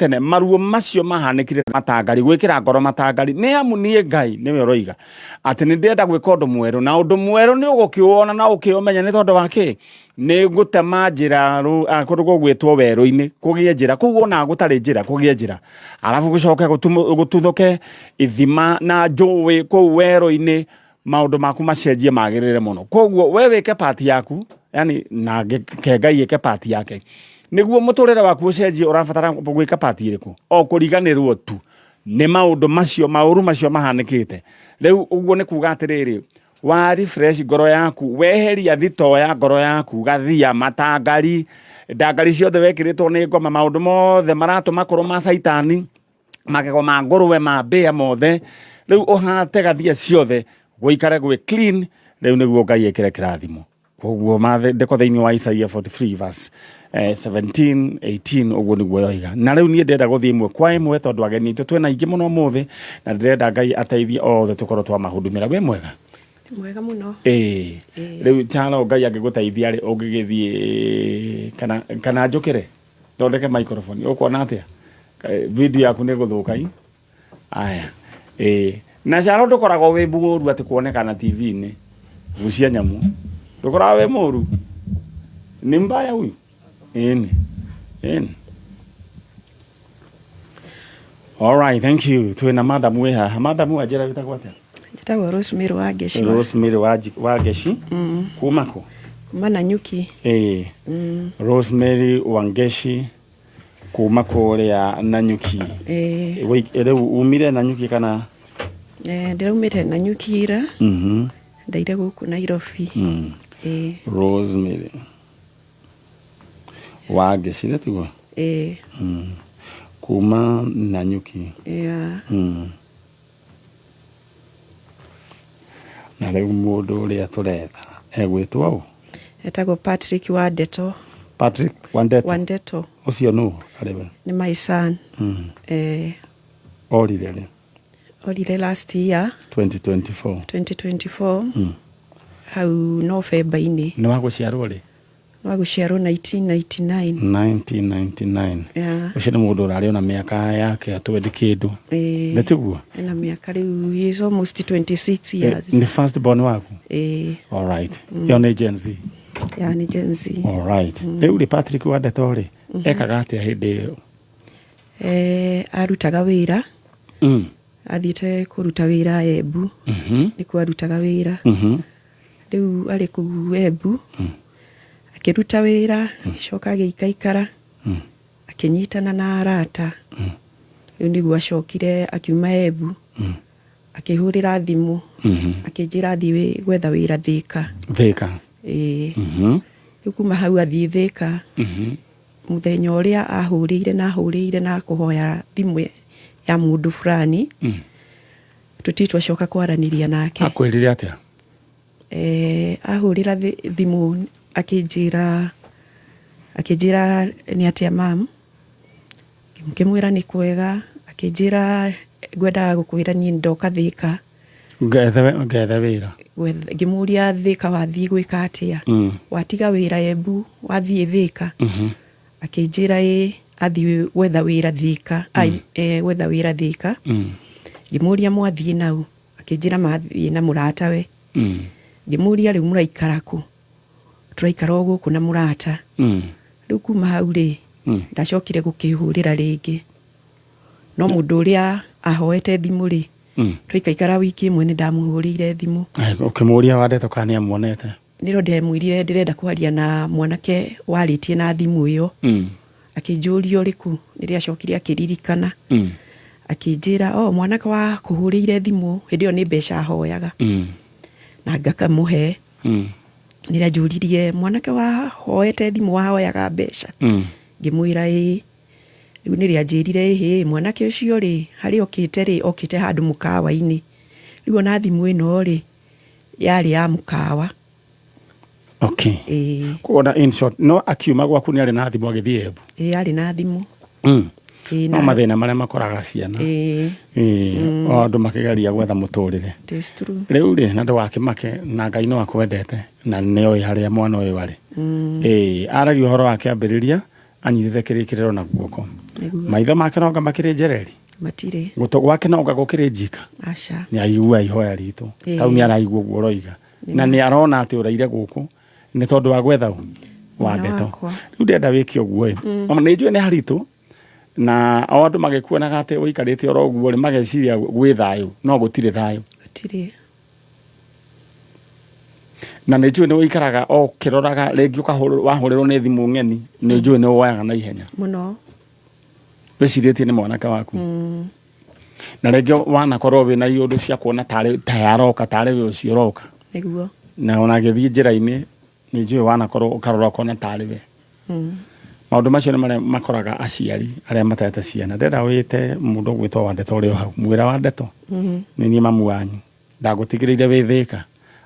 tene maruo macio mahanikire matangari gwikira ngoro matangari ni amu nie Ngai niwe roiga ati ni ndenda gwika undu mweru na undu mweru ni ugukiona na ukiumenya ni tondu wake ni gutema njira akorwo gwitwo weru-ini kugie njira kuguo na gutari njira kugie njira alafu gucoke gututhuke ithima na njui ku weru-ini maundu maku macenjie magirire muno koguo we wike part yaku yani na ke Ngai eke part yake niguo muturire waku ucenjie urabatara gwika part iriku o kuriganirwo tu ni maundu macio mauru macio mahanikite riu uguo ni kuga atiriri wa refresh ngoro yaku weheria thito ya ngoro yaku gathia matangari ndangari ciothe wekiritwo ni ngoma maundu mothe maratu makuru ma saitani magego ma ngurwe ma mbia mothe riu uhate gathia ciothe guikare gwe clean riu niguo Ngai ekire kirathimo koguo mathe ndeko thiini wa Isaiah 43 verse 17 18 uguo niguo yoiga na riu nie ndenda guthii imwe kwa imwe tondu ageni twena ingi muno muthi na ndenda Ngai ateithie othe tukorwo twa mahudumira we mwega mwega muno riu chalo Ngai angiguteithia ri ungigithie kana njukire thondeke microphone ukona atia video yaku ni guthuka aya na chalo ndukoragwo wi buguru ati kuonekana TV ni gucia nyamu ndukoragwo wi muru ni mbaya huyu all right thank you twina madam we ha madam ajira bitagwa atia njitagwo Rosemary Wangeshi Rosemary Wangeshi kuma ko kuma Nanyuki Rosemary Wangeshi kuma kuria Nanyuki riu umire Nanyuki kana ndiraumite Nanyuki ira ndaire guku Nairobi Rosemary Wangeshi letugo kuma Nanyuki na riu mundu uria turetha egwitwa u etagwo Patrick Wandeto Wandeto ucio nu karibu ni my son orire last year 2024 hau November-ini ni waguciarwo ri waguciarwo 1999 ucio ni mundu urari ona miaka yake atwendi kindu netiguo na miaka riu is almost 26 years ni first born waku all right yo ni Gen Z ni Gen Z all right riu ri Patrick Wandeto ri ekaga atia hindi iyo arutaga wira athiite kuruta wira Embu ni kwarutaga wira riu ari ku Embu akiruta wira akicoka agikaikara akinyitana na arata riu niguo acokire akiuma Embu akihurira thimu akijira thi gwetha wira Thika riu kuma hau athii Thika muthenya uria ahurire na kuhoya thimu ya mundu fulani tutitwa coka kwaraniria nake akwirire atia ahurira thimu akijira ni atia mam kimwira ni kwega akijira gwenda gukwira ni ndoka Thika ngetha wira ngimuria Thika wathii gwika atia watiga wira Embu wathii Thika akijira athi gwetha wira Thika gwetha wira Thika ngimuria mwathii nau akijira mathii na murata we ngimuria riu muraikara ku turaikara guku na murata riu kuma hau ri ndacokire gukihurira ringi no mundu uria ahoete thimu ri turaikaikara wiki imwe ni ndamuhurire thimu ukimuria Wandeto kana amuonete niro ndemwirire ndirenda kwaria na mwanake waritie na thimu iyo akijuria uriku niria acokire akiririkana akijira mwanake wa kuhurire thimu hindio ni mbeca ahoyaga na ngakamuhe niria njuririe mwanake wa hoete thimu wahoyaga mbeca ngimwira riu niria njirire mwanake ucio ri hari okite handu mukawa-ini riu na thimu ino ri yari ya mukawa kuona in short no akiuma gwaku ni ari na thimu agithie Embu ari na thimu no mathina maria makoraga ciana andu makigeria gwetha muturire riu ri na ndwakimake na Ngai no akwendete na nioi haria mwana uyu ari aragi uhoro wake ambiriria anyithite kirikiriro na guoko maitho make noga makire jereri matire guto gwake noga gukire njika acha ni aigua ihoya ritu kau ni araigua guo roiga na ni arona ati uraire guku ni tondu wa gwetha wa ndeto riu ndenda wiki oguo ni njue ni haritu na o andu magikuonaga ati uikarite oro guo ri mageciria gwi thayu no gutire thayu gutire na ni njue ni uikaraga o kiroraga rengi wahuriro ni thimu ngeni ni njue ni woyaga na ihenya muno weciritie ni mwanake waku na rengi wanakorwo wina iundu cia kuona tayaroka tari we ucio roka niguo na ona githii njira-ini ni njue wanakorwo ukarora kona tari we maundu macio ni makoraga aciari aria matete ciana ndenda wite mundu gwitwo wa ndeto uri hau mwira wa ndeto ni ni mamu wanyu ndagutigireire withika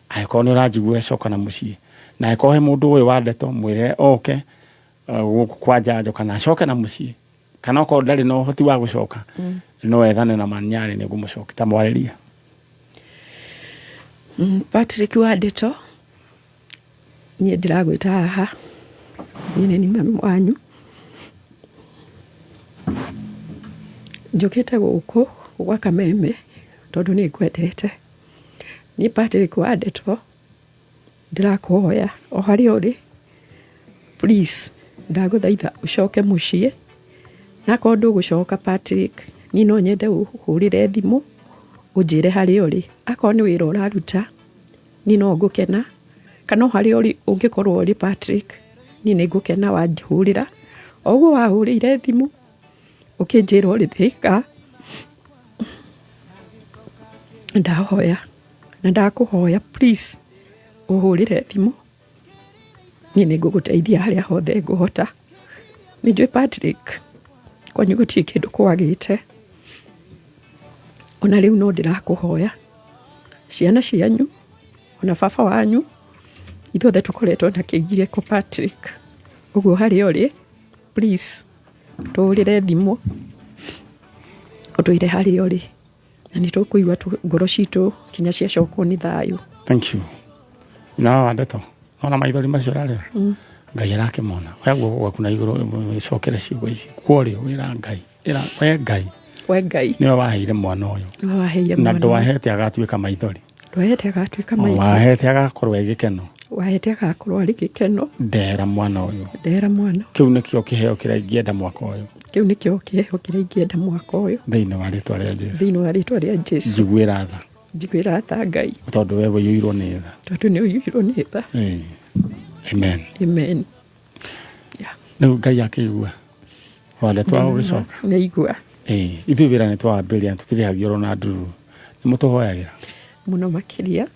aiko ni uranjigua coka na mucii na aiko he mundu uyu wa ndeto mwire oke guku kwa njanjo kana coke na mucii kana ko ndari no hoti wa gucoka no ethane na manyari ni gumucoka tamwariria Patrick wa ndeto ni ndiragwita haha nyine ni mamu wanyu njukite guku gwa Kameme tondu ni kwendete ni Patrick wa ndeto ndirakuhoya o hari uri please ndaguthaitha ucoke mucii na ko ndugucoka Patrick ni no nyende uhurire thimu unjire hari uri akoo ni wira uraruta ni no ngukena kana hari uri ungikorwo uri Patrick ni ngukena wanjihurira oguo wahurire thimu ukinjira uri Thika ndahoya na ndakuhoya please uhurire thimu ni nguguteithia haria hothe nguhota ni njui Patrick kwanyu guti kindu kwagite ona riu no ndirakuhoya ciana cianyu ona baba wanyu ithuothe tukoretwo na kiingire ko Patrick uguo hari uri please tuhurire thimu utwire hari uri na ni tukuigua ngoro citu kinya cia cokwo ni thayu. Thank you. Ina wa ndeto ona maithori macio rarira ngai arakimona weguo gwaku na iguru icokere ciugo ici kwori wira ngai ira we ngai ni waheire mwana uyu ni waheire mwana na ndwahete agatuika maithori ndwahete agatuika maithori wahete agakorwo egikeno wahete agakorwo ari gikeno ndera mwana uyu kiu nikio kiheo kira ingienda mwaka uyu kiu nikio kiheo kira ingienda mwaka uyu thiini wa ritwa ria Jesu njiguira tha ngai tondu we uyuirwo ni tha amen no ngai akigua wale twa ugicoka ni igua ithu wira ni twambiria tutirihagia rona nduru ni mutuhoyagira muno makiria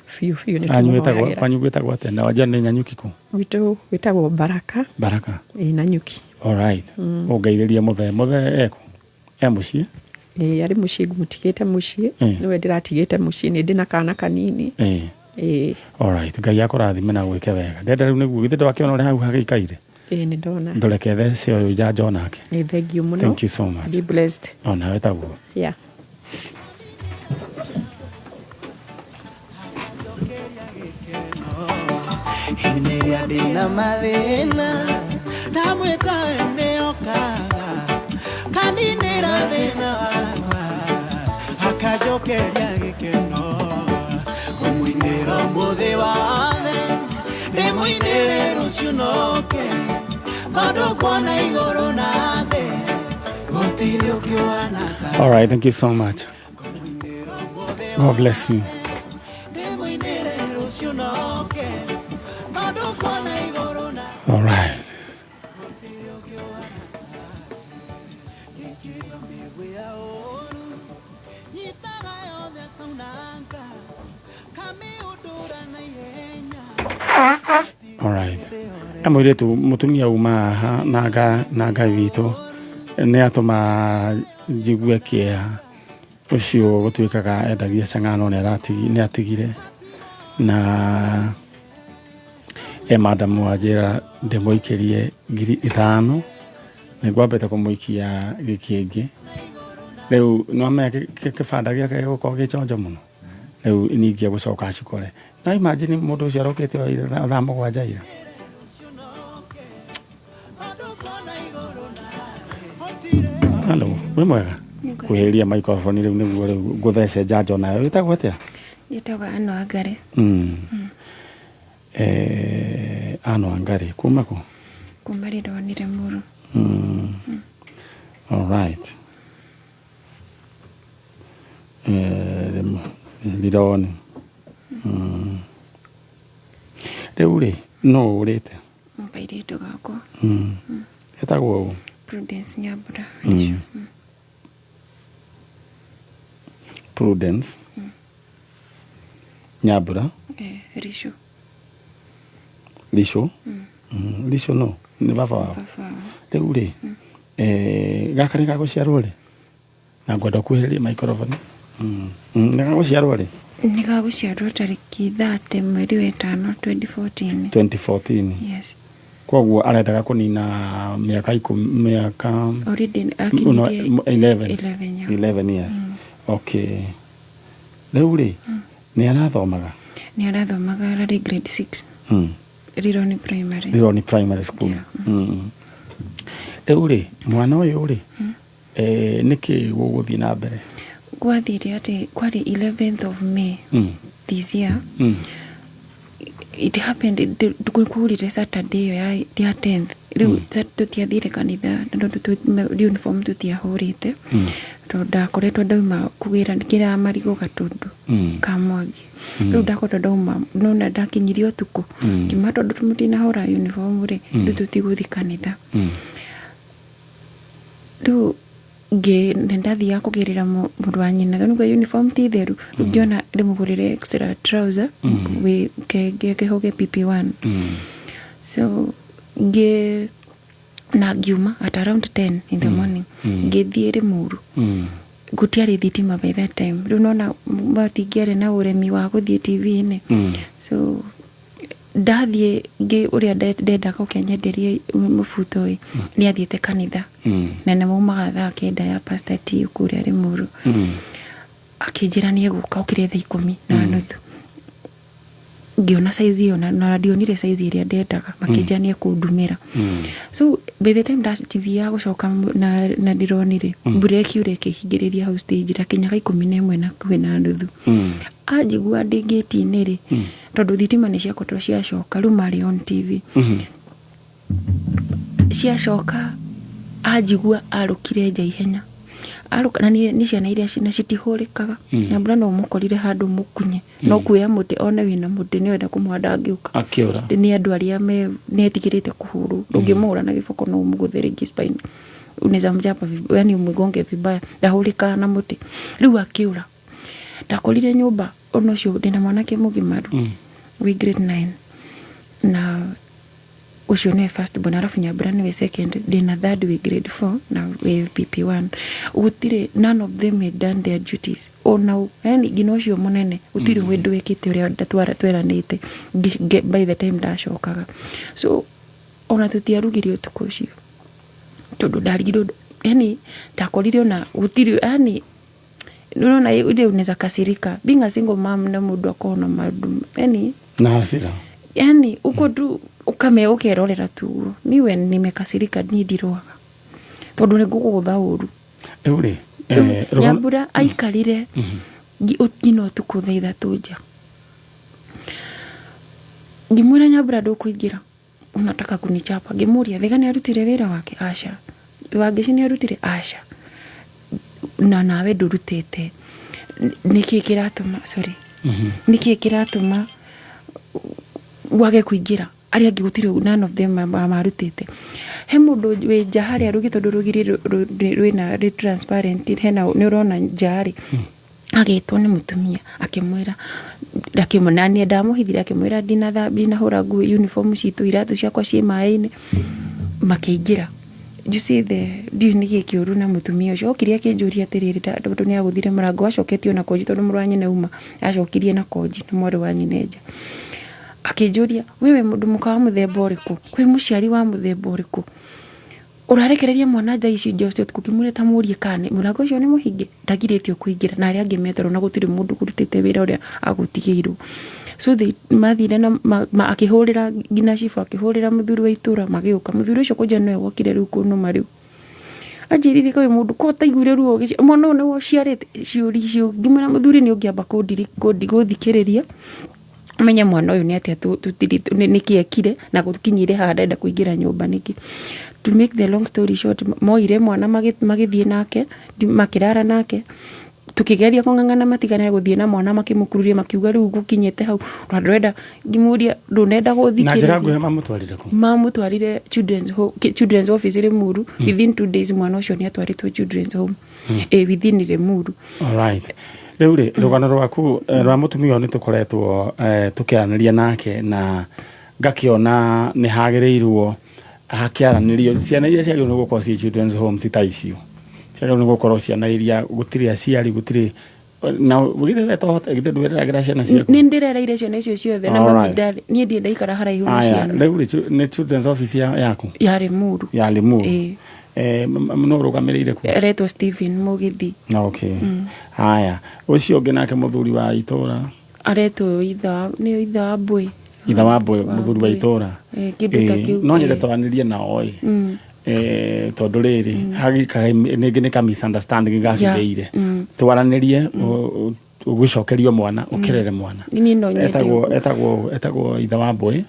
fiu ni tuhoyagira kwanyu gwitagwo tena wanja ni nyanyukiku witagwo Baraka Nanyuki all right ungeithĩrie muthe eko mucii ari mucii ngumutigite mucii niwe ndiratigite mucii ni ndina kana kanini all right ngai akurathime na gwike wega ndenda riu niguo githĩ ndwakiona uri hau hagĩikaire ni ndona ndoreke thece uyu njanjo nake thank you muno thank you so much be blessed ona wetaguo Hineria dina mathina ndamwita endeokaga kaninira thina wakwa akajokeria gikeno kumwinira muthi wathe ndimwinire rucio noke tondu kwona iguru na thi gutiri ukiwana. All right, thank you so much. God bless you. All right. All right. Amwire tu mutumia uma na ngai witu ne atuma jigue kia ucio gutuikaga endagia cangano ne atigire na madam wajira ndemoikirie 5,000 nigwambete kumuikia gikingi riu no me kibanda giake gukorwo gichonjo muno riu ningia gucoka cikore na imagine mundu ucio arokete ira thamo gwa jaira Hello, we mwega? Kuheria microphone riu niguo riu guthece njanjo nayo witagwo atia? Yetagwo Anne Wangari. Anne Wangari kuma ku? Kuma Rironi Limuru. All right. Rironi. Riu ri no urite? Mpairĩtu gakwa. Etagwo u? Prudence Nyambura. Prudence Nyambura. Risho. Risho? Risho no ni baba wao. Riu ri gaka ni gaguciarwo ri na ngwenda kuhereria microphone. Ni gaguciarwo ri? Ni gaguciarwo tariki 30 mweri wa 5 2014. 2014. Yes. Koguo arendaga kunina miaka 10 already akinirie 11 years. Okay. Riu ri ni arathomaga? Ni arathomaga ari grade 6. Rironi Primary. Rironi Primary School. Riu ri mwana uyu ri niki guguthii na mbere? Gwathire ati kwari 11th of May this year. It happened tukurire Saturday ya 10th. Riu tutiathire kanitha uniform tutiahurite. Ndakoretwo ndauma kugira kira marigo gatundu ka Mwangi. Riu ndakoretwo ndauma nona ndakinyirio utuku kima tondu tumutinahura uniform ri riu tutiguthi kanitha. Riu ndathia kugirira mundu wa nyina thonugwa uniform ti theru ngiona ndimugurire extra trouser we kehoge PP1. So na ngiuma at around 10 in the morning ngithie Limuru gutiari thitima by that time. Riu nona matingiare na uremi wa guthie TV ni. So ndathie uria ndenda gukenyenderia mubuto ni athiete kanitha na nĩmaumaga thaa 9 ya Pastor T kuria Limuru. Akinjira ni eguka ukire thaa 10:30. Ngiona size iyo na ndionire size iria ndendaga makinja ni ekundumira. So by the time ndachithia gucoka na ndironire break ure kihingiriria house stage rakinyaga 11:30. Ajigua ndingĩti-inĩ ri tondu thitima nĩ ciakoretwo ciacoka riu mari on TV. Ciacoka ajigua arukire nja ihenya. Aruka na ni ciana iria na citihurikaga. Nyambura no mukorire handu mukunye no kuya muti ona wina muti ni wenda kumwanda ngiuka akiura ni andu aria me netigirite kuhuru ungimura na giboko no muguthiringi spine unaweza mjapa yani umgonge vibaya ndahurika na muti riu akiura ndakorire nyumba ono cio ndina mwanake mugimaru we grade 9 na ucio ni first born arafu Nyambura ni we second ndina third we grade 4 na we PP1 gutire none of them had done their duties ona yani gino cio munene gutire wendu wekite uria tweranite by the time ndacokaga. So ona tutiarugirio tuko cio tondu ndarigirwo yani ndakorire ona gutire yani unaona ile unaweza kasirika being a single mom na mundu akona madu yani na hasira yani uko tu ukerorera tu niwe nimekasirika nidiroga tondu ni gukugutha uru uri Nyambura aikarire ngino tukutha ithatu nja ngimwira Nyambura ndukuingira unataka kunichapa ngimuria thigani arutire wira wake aca wangici ni arutire aca na nawe ndurutete niki kiratuma sorry niki kiratuma wage kuingira ari angi gutire none of them marutete he mundu we jahari arugi tondu rugiri rwina transparent hena ni urona jahari agitwo ni mutumia akimwira ndakimunania ndamuhithira akimwira ndina hura nguo uniform citu iratu ciakwa cie mai-ini makiingira. You see the dio niki kiuru na mutumia ucio okiria kinjuria atiriri tondu ni aguthire murango acoketio na koji tondu murwa nyina uma acokirie na koji na mwaru wa nyineja akinjuria wewe mundu mukawa muthemba uriku kwi muciari wa muthemba uriku urarekereria mwana nja ici njocio tukimure ta murie kane murango ucio ni muhinge ndagiritio kuingira na aria angimetero na gutire mundu kurutite wira uria agutigiirwo. So they mathire na akihurira ngina cifu akihurira muthuri wa itura magiuka muthuri ucio kuja no wokire riu kuno mariu anjirire kwa mundu ko taiguire ruo mwana no ciarete ciuri cio ngimena muthuri ni ungiamba kuthikiriria menye mwana uyu ni atia nikiekire na gukinyire handa enda kuingira nyumba niki. To make the long story short, moire mwana magithie nake makirara nake tukigeria kungangana matigane guthie na mwana makimukururia makiuga riu gukinyete hau ndwenda ngimuria ndunenda guthikiriria na njira nguhe mamutwarire children's office Limuru. Within 2 days mwana ucio ni atwaritwe children's home within Limuru. All right. Reure rugano rwaku rwa mutumia ni tukoretwo tukiaraniria nake na ngakiona ni hagereirwo hakiaranirio ciana iria ciagirwo ni gukorwo ci children's home citaicio ciagirwo ni gukorwo ciana iria gutiri aciari gutiri na wigire tohota gite ndwera ciana ciaku ni ndirereire ciana icio ciothe na mami ndari ni ndi ndaikara haraihu na ciana reure ni children's office yaku ya Limuru no rugamirire ku Reto Stephen Mugithi. Okay. Haya ucio ungi nake muthuri wa itura areto itha wa Mbui muthuri wa itura kindu ta kiu no nyende twanirie na oi tondu riri hagikaga ningi ni ka misunderstanding gacireire twaranirie ugucokerio mwana ukirere mwana ni no nyende etagwo itha wa Mbui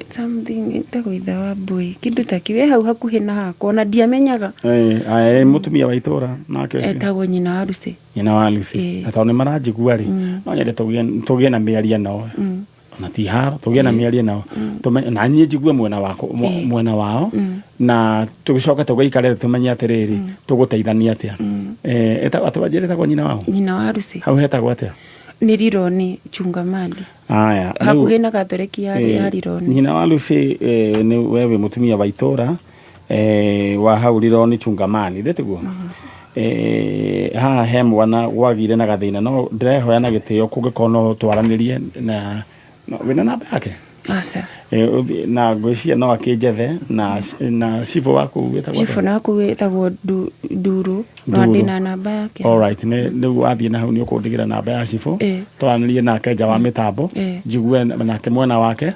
something etagwo itha wa Mbui kindu ta kiu hau hakuhi na hakwa na ndiamenyaga mutumia wa itura nake etagwo nyina wa Lucy atao ni maranjigua ri no nyende tugie na miaria nao na ti haro tugie na miaria nao na nyie jigue mwena wao na tugicoka tugiikare tumenye atiriri tuguteithania atia atwajire etagwo nyina wa Lucy hau hetagwo atia ni Rironi Chungamali. Aya hakuhi na Gathoreki ya Rironi. Nyina wa Lucy ni wewe mutumia wa itura wa hau Rironi Chungamali ndetiguo ha he mwana wagire na gathina no ndirehoya na gitio kungikono twaranirie na wina namba yake asa na ngwiciria no akinjethe na cifo waku wetagwo Nduru no ndina namba yake. All right ni wathie na hau ni ukundigira namba ya cifo twanirie nake nja wa mitambo jigue nake mwena wake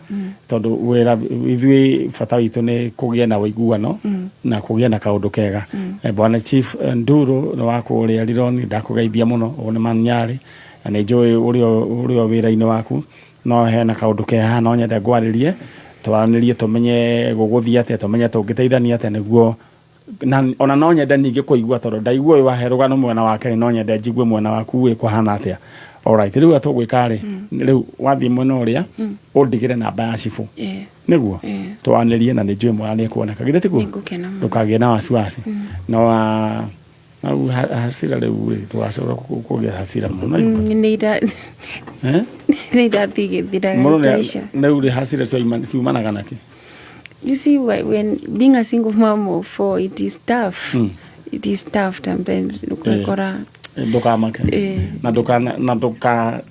tondu wira ithui bata witu ni kugia na wiguano na kugia na kaundu kega. Bwana Chief Nduru no wakuria Rironi ndakugeithia muno one manyari na ni njui urio wira-ini waku no hena kaundu keha no nyende ngwaririe twanirie tumenye guguthia atia tumenye tungiteithania atia niguo ona no nyende ningi kuigua tondu ndaigua uyu waherugano mwena wake no nyende njigue mwena waku wi kuhana atia. All right riu atugwika ri riu wathie mwena uria undigire namba ya cifu niguo twanirie na ninjue mwana ni kuoneka githeti ku ndukagie na wasiwasi no au hasira riu twacora kugia hasira muno ni tigithiraga riu ri hasira ciumanaga naki. You see, when being a single mom of 4, it is tough. It is tough sometimes. Ndukamake na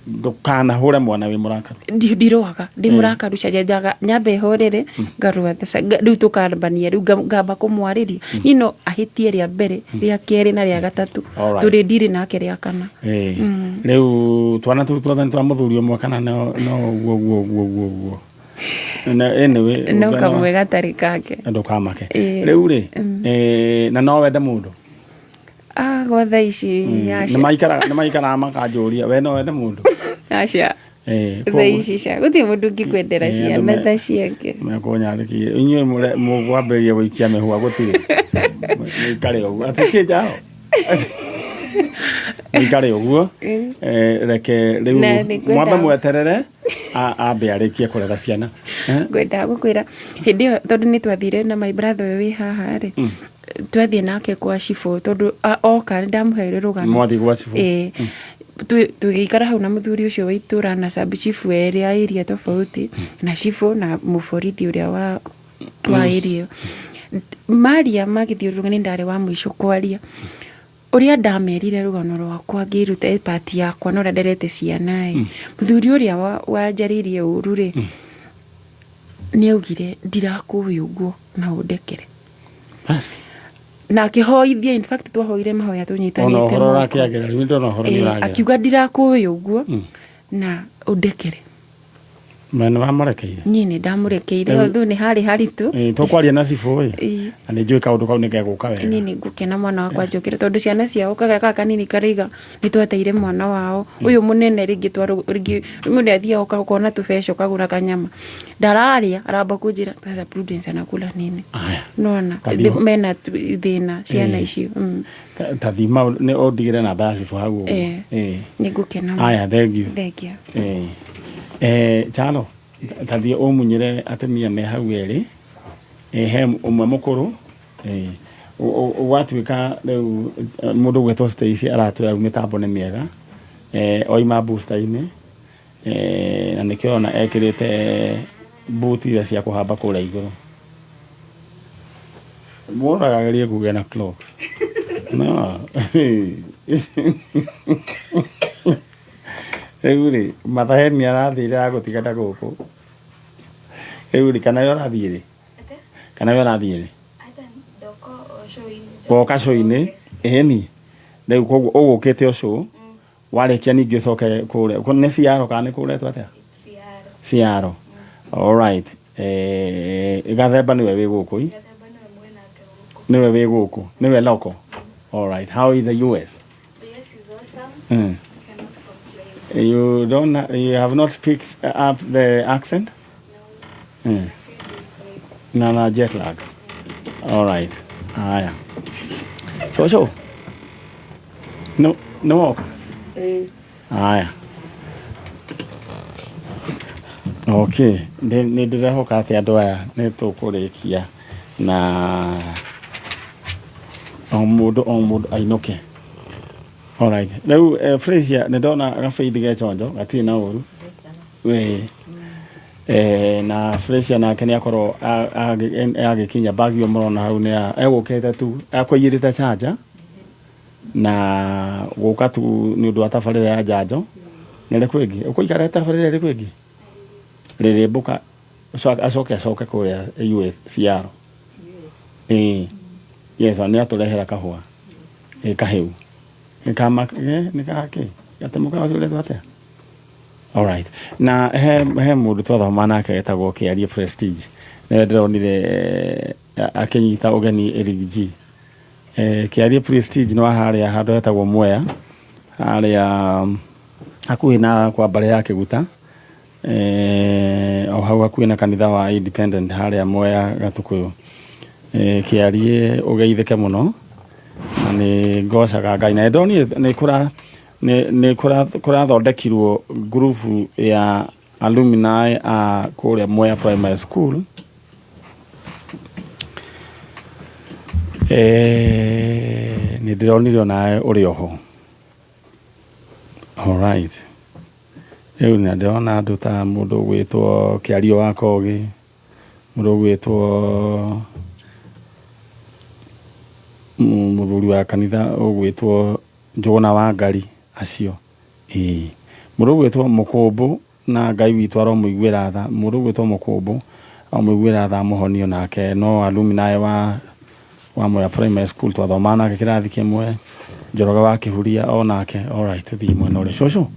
ndukana hure mwana wi muraka ndiroaga ndi muraka rucajaga nyambe horere garua riu tukarbania riu ngamba kumwariria ino ahitie ria mbere ria keri na ria gatatu turi ndiri nake ria kana riu twana tutwa twa muthuri umwe kana no guo anyway no kamwe gatari kake ndukamake riu ri na no wende mundu gwa thaici yasha ni maikara makanjuria we no wende mundu acha thaici cia guti mundu ngikwendera ciana ta ciake mekonyarikie inywe mugwamberia guikia mehua gutiri ikare uguo atikijao ikare uguo reke riu mwamba mweterere ambe arikie kurera ciana gwenda gukwira hindi tondu ni twathire na my brother wi haha ri twathie nake kwa cifo tondu oka ndamuheire rugano mwathi kwa cifo tugiikara hau na muthuri ucio wa itura na sub chief area area tofauti na cifo na muforithi uria wa area maria magithiurugani ndari wa mwisho kwaria uria ndamerire rugano rwakwa ngiruta part yakwa no nderete ciana muthuri uria wanjaririe uru ri ni augire ndirakuwi uguo na undekere basi na kihoithia in fact twahoire mahoya tunyitanite ono horo kiagera rindo no horo ni rage akiuga ndirakuwi uguo na undekere Mwana wa mũrekeire. Nyine ndamurekeire although ni hari haritu. Tũkwaria na cibũ na nĩ njũĩ kaũndũ kau nĩ gegũka wega. Nini ngũkena mwana wakwa njũkĩre tondu ciana ciao kagaka kanini karaiga nĩ tweteire mwana wao ũyũ mũnene rĩngĩ twarwo rĩngĩ mũndũ athiaga ũkona tũbeco kagũra kanyama ndararia aramba kũnjĩra pesa Prudence anakula nini nona mena thĩna ciana icio ta thima nĩ ũndigĩre namba ya cibũ hau nĩ ngũkena. Aya thank you. Chalo tathie umunyire atumia me hau eri he umwe mukuru watuika riu mundu gwetwo Stacy aratwira mitambo ni miega oima booster-ini na nikiona ekirite boot ile cia kuhamba kura iguru muragagerie kugia na clocks no Euri mathaheni arathire agutigana guku Euri kana yo arathire kana yo arathire boka shoine eheni rĩu koguo ũgũkĩte ũcũ warĩkia ningĩ ũcoke kũrĩa nĩ ciaro kana nĩ kũretwo atĩa ciaro all right gathemba nĩwe wĩ gũkũ nĩwe wĩ gũkũ nĩwe loko all right how is the US? Yes, is awesome. You have not picked up the accent? No. No, jet lag. All right. Yeah. So. No. Yeah. Okay. Ni ndĩrehoka atĩ andũ aya nĩ tũkũrĩkia na o mũndũ ainũke. All right. Now, Fraser, ne dona gafaidi gachonjo gati na uru. We na Fraser na kenya koro agikinya bagio morona hau ne egukete tu akoyirite charger na guka tu ni undu atafarire ya janjo nere kwegi ukoikara tafarire ri kwegi riri buka asoke kuria US ciaro yes ani aturehera kahua kaheu kama nikake yatamuka wazule twate. All right. Na he mundu twathoma nake etagwo Kiarie Prestige ne ndironire akenyita ugeni Eligi Kiarie Prestige no haria handu etagwo Mwea haria akuhi na kwa bare yake guta o hau akuhi na kanitha wa Independent haria Mwea Gatukuyu Kiarie ugeithike muno ni gocaga Ngai na ndoni ni kura thondekirwo group ya alumni a kuria Mwea Primary School ni ndironire nae uri oho. All right. Ewe na ndona andu ta mundu gwitwo Kiario wa Kogi mundu gwitwo muthuri wa kanitha ugwitwo Njuguna wa Ngari acio mundu gwitwo Mukumbu na Ngai witu aromuigwira tha mundu gwitwo Mukumbu amuigwira tha muhonio nake no alumni wa Mwea Primary School twathomana kirathi kimwe Njoroge wa Kihuria onake. All right tuthii mwena uri coco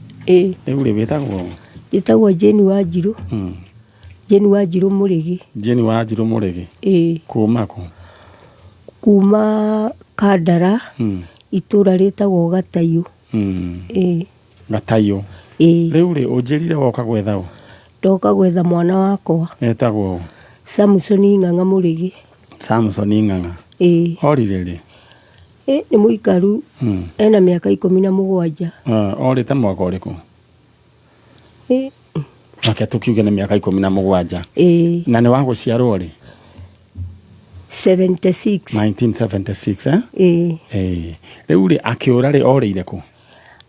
uri witagwo Jeni Wanjiru Jeni Wanjiru Murigi Jeni Wanjiru Murigi kuma Kandara itura ritagwo Gatayu Gatayu riu ri unjirire woka gwetha ndoka gwetha mwana wakwa etagwo Samson Ng'ang'a Murigi Samson Ng'ang'a orire ri ni muikaru ena miaka 17 orite mwaka uriku ake tukiuge ni miaka 17 na ni wago ciarwo ri 76 1976 riu ri akiura ri orire ku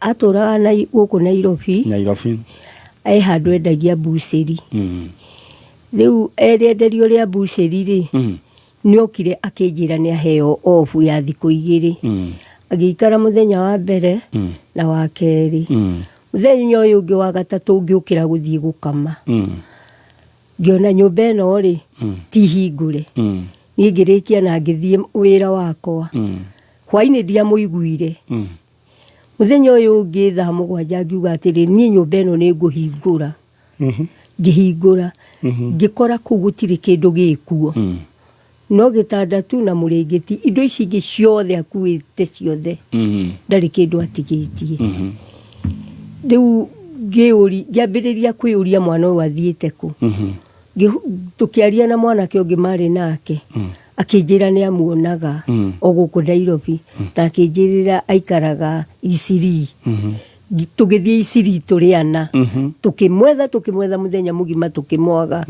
atura na guku Nairobi ai handu endagia buceri riu erenderio ria buceri ri ni okire akinjira ni aheo ofu ya thiku 2 agikara muthenya wa mbere na wa keri muthenya uyu ungi wa gatatu ngiukira guthie gukama ngiona nyumba eno ri ti hingure ni ngirikia na ngithie wira wakwa hwaini ndia muiguire muthenya uyu ungi thaa 7 ngiuga atiri ni nyumba eno ni nguhingura ngĩhingũra ngĩkora kũu gũtirĩ kĩndũ gĩkuo no gĩtanda tu na mũrĩngĩti indo ici ingĩ ciothe akuĩte ciothe ndarĩ kĩndũ atigĩtie rĩu ngĩambĩrĩria kwĩũria mwana ũyũ athiĩte kũ tũkĩaria na mwanake ũngĩ marĩ nake akĩnjĩra nĩ amuonaga o gũkũ Nairobi na akĩnjĩrĩra aikaraga Isiri tũgĩthiĩ Isiri tũrĩana tũkĩmwetha mũthenya mũgima tũkĩmwaga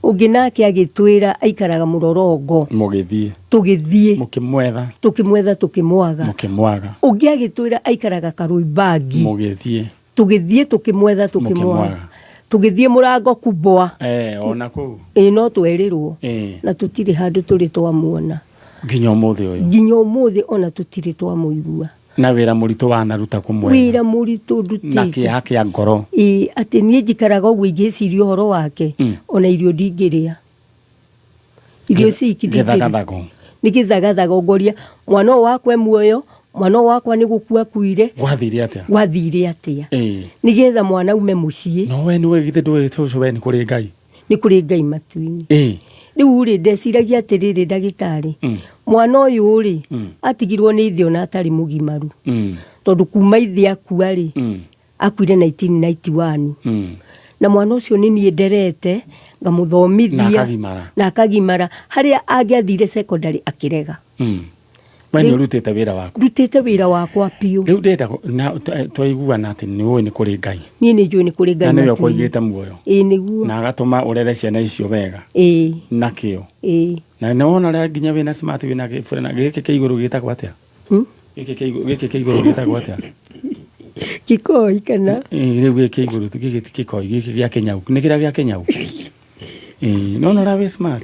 ũngĩ nake agĩtwĩra aikaraga Mũrorongo tũgĩthiĩ tũkĩmwetha tũkĩmwaga ũngĩ agĩtwĩra aikaraga Karũimbangi tũgĩthiĩ tũkĩmwetha tũkĩmwaga tũgĩthiĩ Mũrango Kubwa ona kũu no twerĩrwo na tũtirĩ handũ tũrĩ twamuona nginya ũmũthĩ ona tũtirĩ twamũigua na wĩra mũritũ wanaruta kũmwetha wĩra mũritũ ndutĩte na kĩeha kĩa ngoro atĩ niĩ njikaraga ũguo ingĩciria ũhoro wake ona irio ndingĩrĩa irio ciki gĩthagathago nĩ gĩthagathago ngoria mwana ũyũ wakwa muoyo mwana wakwa nĩ gũkua kuire gwathire atĩa nĩgetha mwana ume mũciĩ no we nĩwe githĩ ndũĩ we nĩ kũrĩ Ngai matu-inĩ rĩu rĩ ndeciragia atĩrĩrĩ ndagĩtarĩ mwana ũyũ rĩ atigirwo nĩ ithe ona atarĩ mũgimaru tondũ kuma ithe akua rĩ akuire 1991 na mwana ũcio nĩ niĩ nderete ngamũthomithia na akagimara harĩa angĩathire secondary akĩrega we nĩ ũrutĩte wĩra waku ndutĩte wĩra wakwa piũ rĩu ndenda twaiguana atĩ nĩ ũĩ nĩ kũrĩ Ngai niĩ nĩ njũĩ nĩ kũrĩ Ngai na nĩwe ũkũigĩte muoyo nĩguo na agatũma ũrere ciana icio wega na kĩo na nĩ wona rĩa nginya wĩna smart wĩna gĩbũrena gĩkĩ kĩa igũrũ gĩtagwo atĩa gĩkĩ kĩa igũrũ gĩtagwo atĩa kĩkoi kana rĩu gĩkĩ igũrũ gĩkĩ ti kĩkoi gĩkĩ gĩa Kĩnyau nĩ kĩrĩa gĩa Kĩnyau no rĩa smart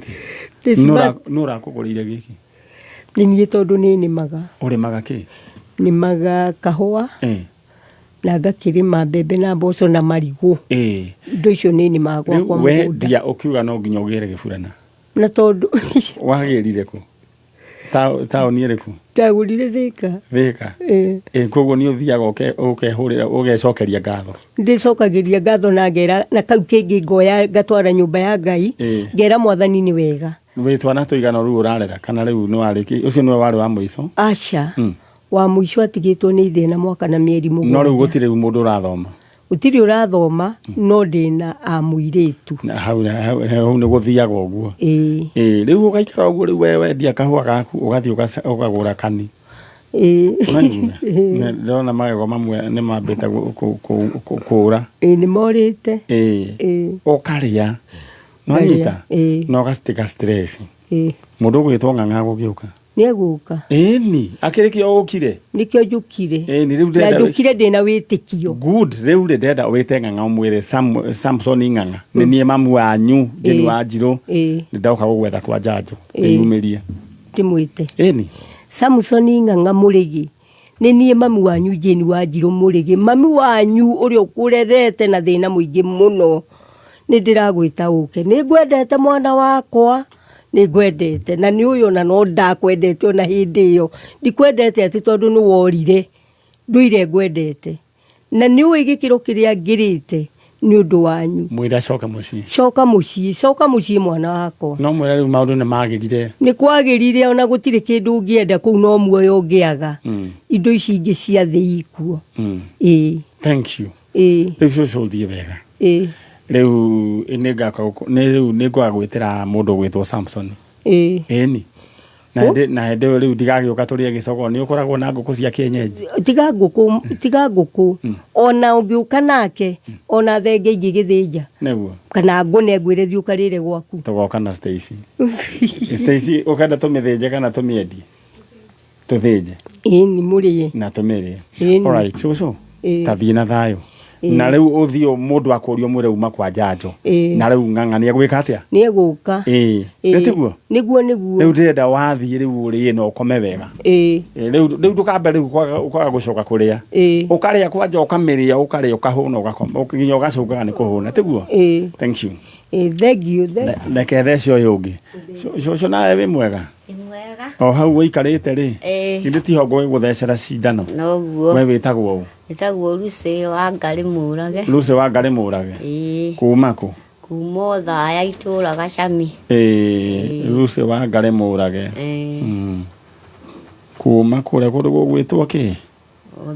no rakũgũrĩire gĩkĩ nĩ niĩ tondũ nĩ nĩmaga ũrĩmaga kĩ nĩmaga kahũa na ngakĩrĩma mbembe na mboco na marigũ indo icio nĩ nĩmaga gwakwa mũgũnda we ndia ũkiuga no nginya ũgĩre gĩburana na tondũ wagĩrire kũ taũni ĩrĩkũ ndagũrire Thĩka koguo nĩ ũthiaga ũkehũrĩra ũgecokeria ngatho ndĩcokagĩria ngatho na ngera na kau kĩngĩ ngoya ngatwara nyũmba ya Ngai ngera Mwathani nĩ wega we twana tũigana rĩu ũrarera kana rĩu nĩ warĩki ũcio nĩwe warĩ wa mũico aca wa mũico atigĩtwo nĩ ithe na mwaka na mĩeri mũgwanja no rĩu gũtirĩ mũndũ ũrathoma gũtirĩ ũrathoma no ndĩna amũirĩtu hau nĩ gũthiaga ũguo rĩu ũgaikara ũguo rĩu we wendia kahũa gaku ũgathiĩ ũkagũra kani ndĩrona magego mamwe nĩ mambĩte kũũra nĩ morĩte ũkarĩa nwanyita no gasitika stress mũndũ ũgwĩtwo Ng'ang'a gũgĩũka nĩ egũka ĩni akĩrĩkio ũkire nĩkĩo njũkire na njũkire ndĩna wĩtĩkio good rĩu ndenda wĩte Ng'ang'a ũmwĩre Samson Ng'ang'a nĩ niĩ mamu wanyu Jane Wanjirũ nĩndoka gũgwetha kwa njanjo ĩyumĩrie ndĩmwĩte ĩni Samson Ng'ang'a Mũrĩgi nĩ niĩ mamu wanyu Jane Wanjirũ Mũrĩgi mami wanyu ũrĩa ũkũrerete na thĩna mũingĩ mũno nĩ ndĩragwĩta ũke nĩ ngwendete mwana wakwa nĩ ngwendete na nĩ ũyũ na no ndakwendete ona hĩndĩ ĩyo ndikwendete atĩ tondũ nĩ worire ndũire ngwendete na nĩ ũĩ gĩkĩro kĩrĩa ngĩrĩte nĩ ũndũ wanyu mwĩra coka mũciĩ mwana wakwa no mwĩra rĩu maũndũ nĩ magĩrire nĩ kwagĩrire ona gũtirĩ kĩndũ ũngĩenda kũu no muoyo ũngĩaga indo ici ingĩ cia thĩ ikuo thank you rĩu ũthiĩ wega rĩu nĩ ngwagwĩtĩra mũndũ gwĩtwo Samson ĩni na hĩndĩ rĩu ndigagĩũka tũrĩe gĩcogo nĩ ũkoragwo na ngũkũ cia kĩenyenji tiga ngũkũ ona ũngĩũka nake ona thenge ingĩ gĩthĩnja nĩguo kana ngũne ngwĩre thiĩ ũkarĩre gwaku tũgoka na Stacy ũkenda tũmĩthĩnje kana tũmĩendie tũthĩnje ĩni mũrĩe na tũmĩrĩe alright cũcũ tathiĩ na thayũ na rĩu ũthiũ mũndũ akũrio mwĩre uma kwa njanjo na rĩu Ng'ang'a nĩ egwĩka atĩa nĩ egũka nĩtiguo nĩguo rĩu ndĩrenda wathiĩ rĩu ũrĩe na ũkome wega rĩu ndũkambe rĩu ũkaga gũcoka kũrĩa ũkarĩa kwanja ũkamĩrĩa ũkarĩa ũkahũna ũgakoma nginya ũgacokaga nĩ kũhũna tiguo thank you thank you reke thece ũyũ ũngĩ cũcũ nawe wĩ mwega o hau ũikarĩte rĩ githĩ ti hongo gũthecera cindano noguo we wĩtagwo wĩtagwo Lucy Wangarĩ Mũrage Lucy Wangarĩ Mũrage kuma kũ Kumo Thaya itũra Gacami. Lucy wa Ngare Mũrage. Kuma kũrĩa kũndũ gũgwĩtwo kĩ?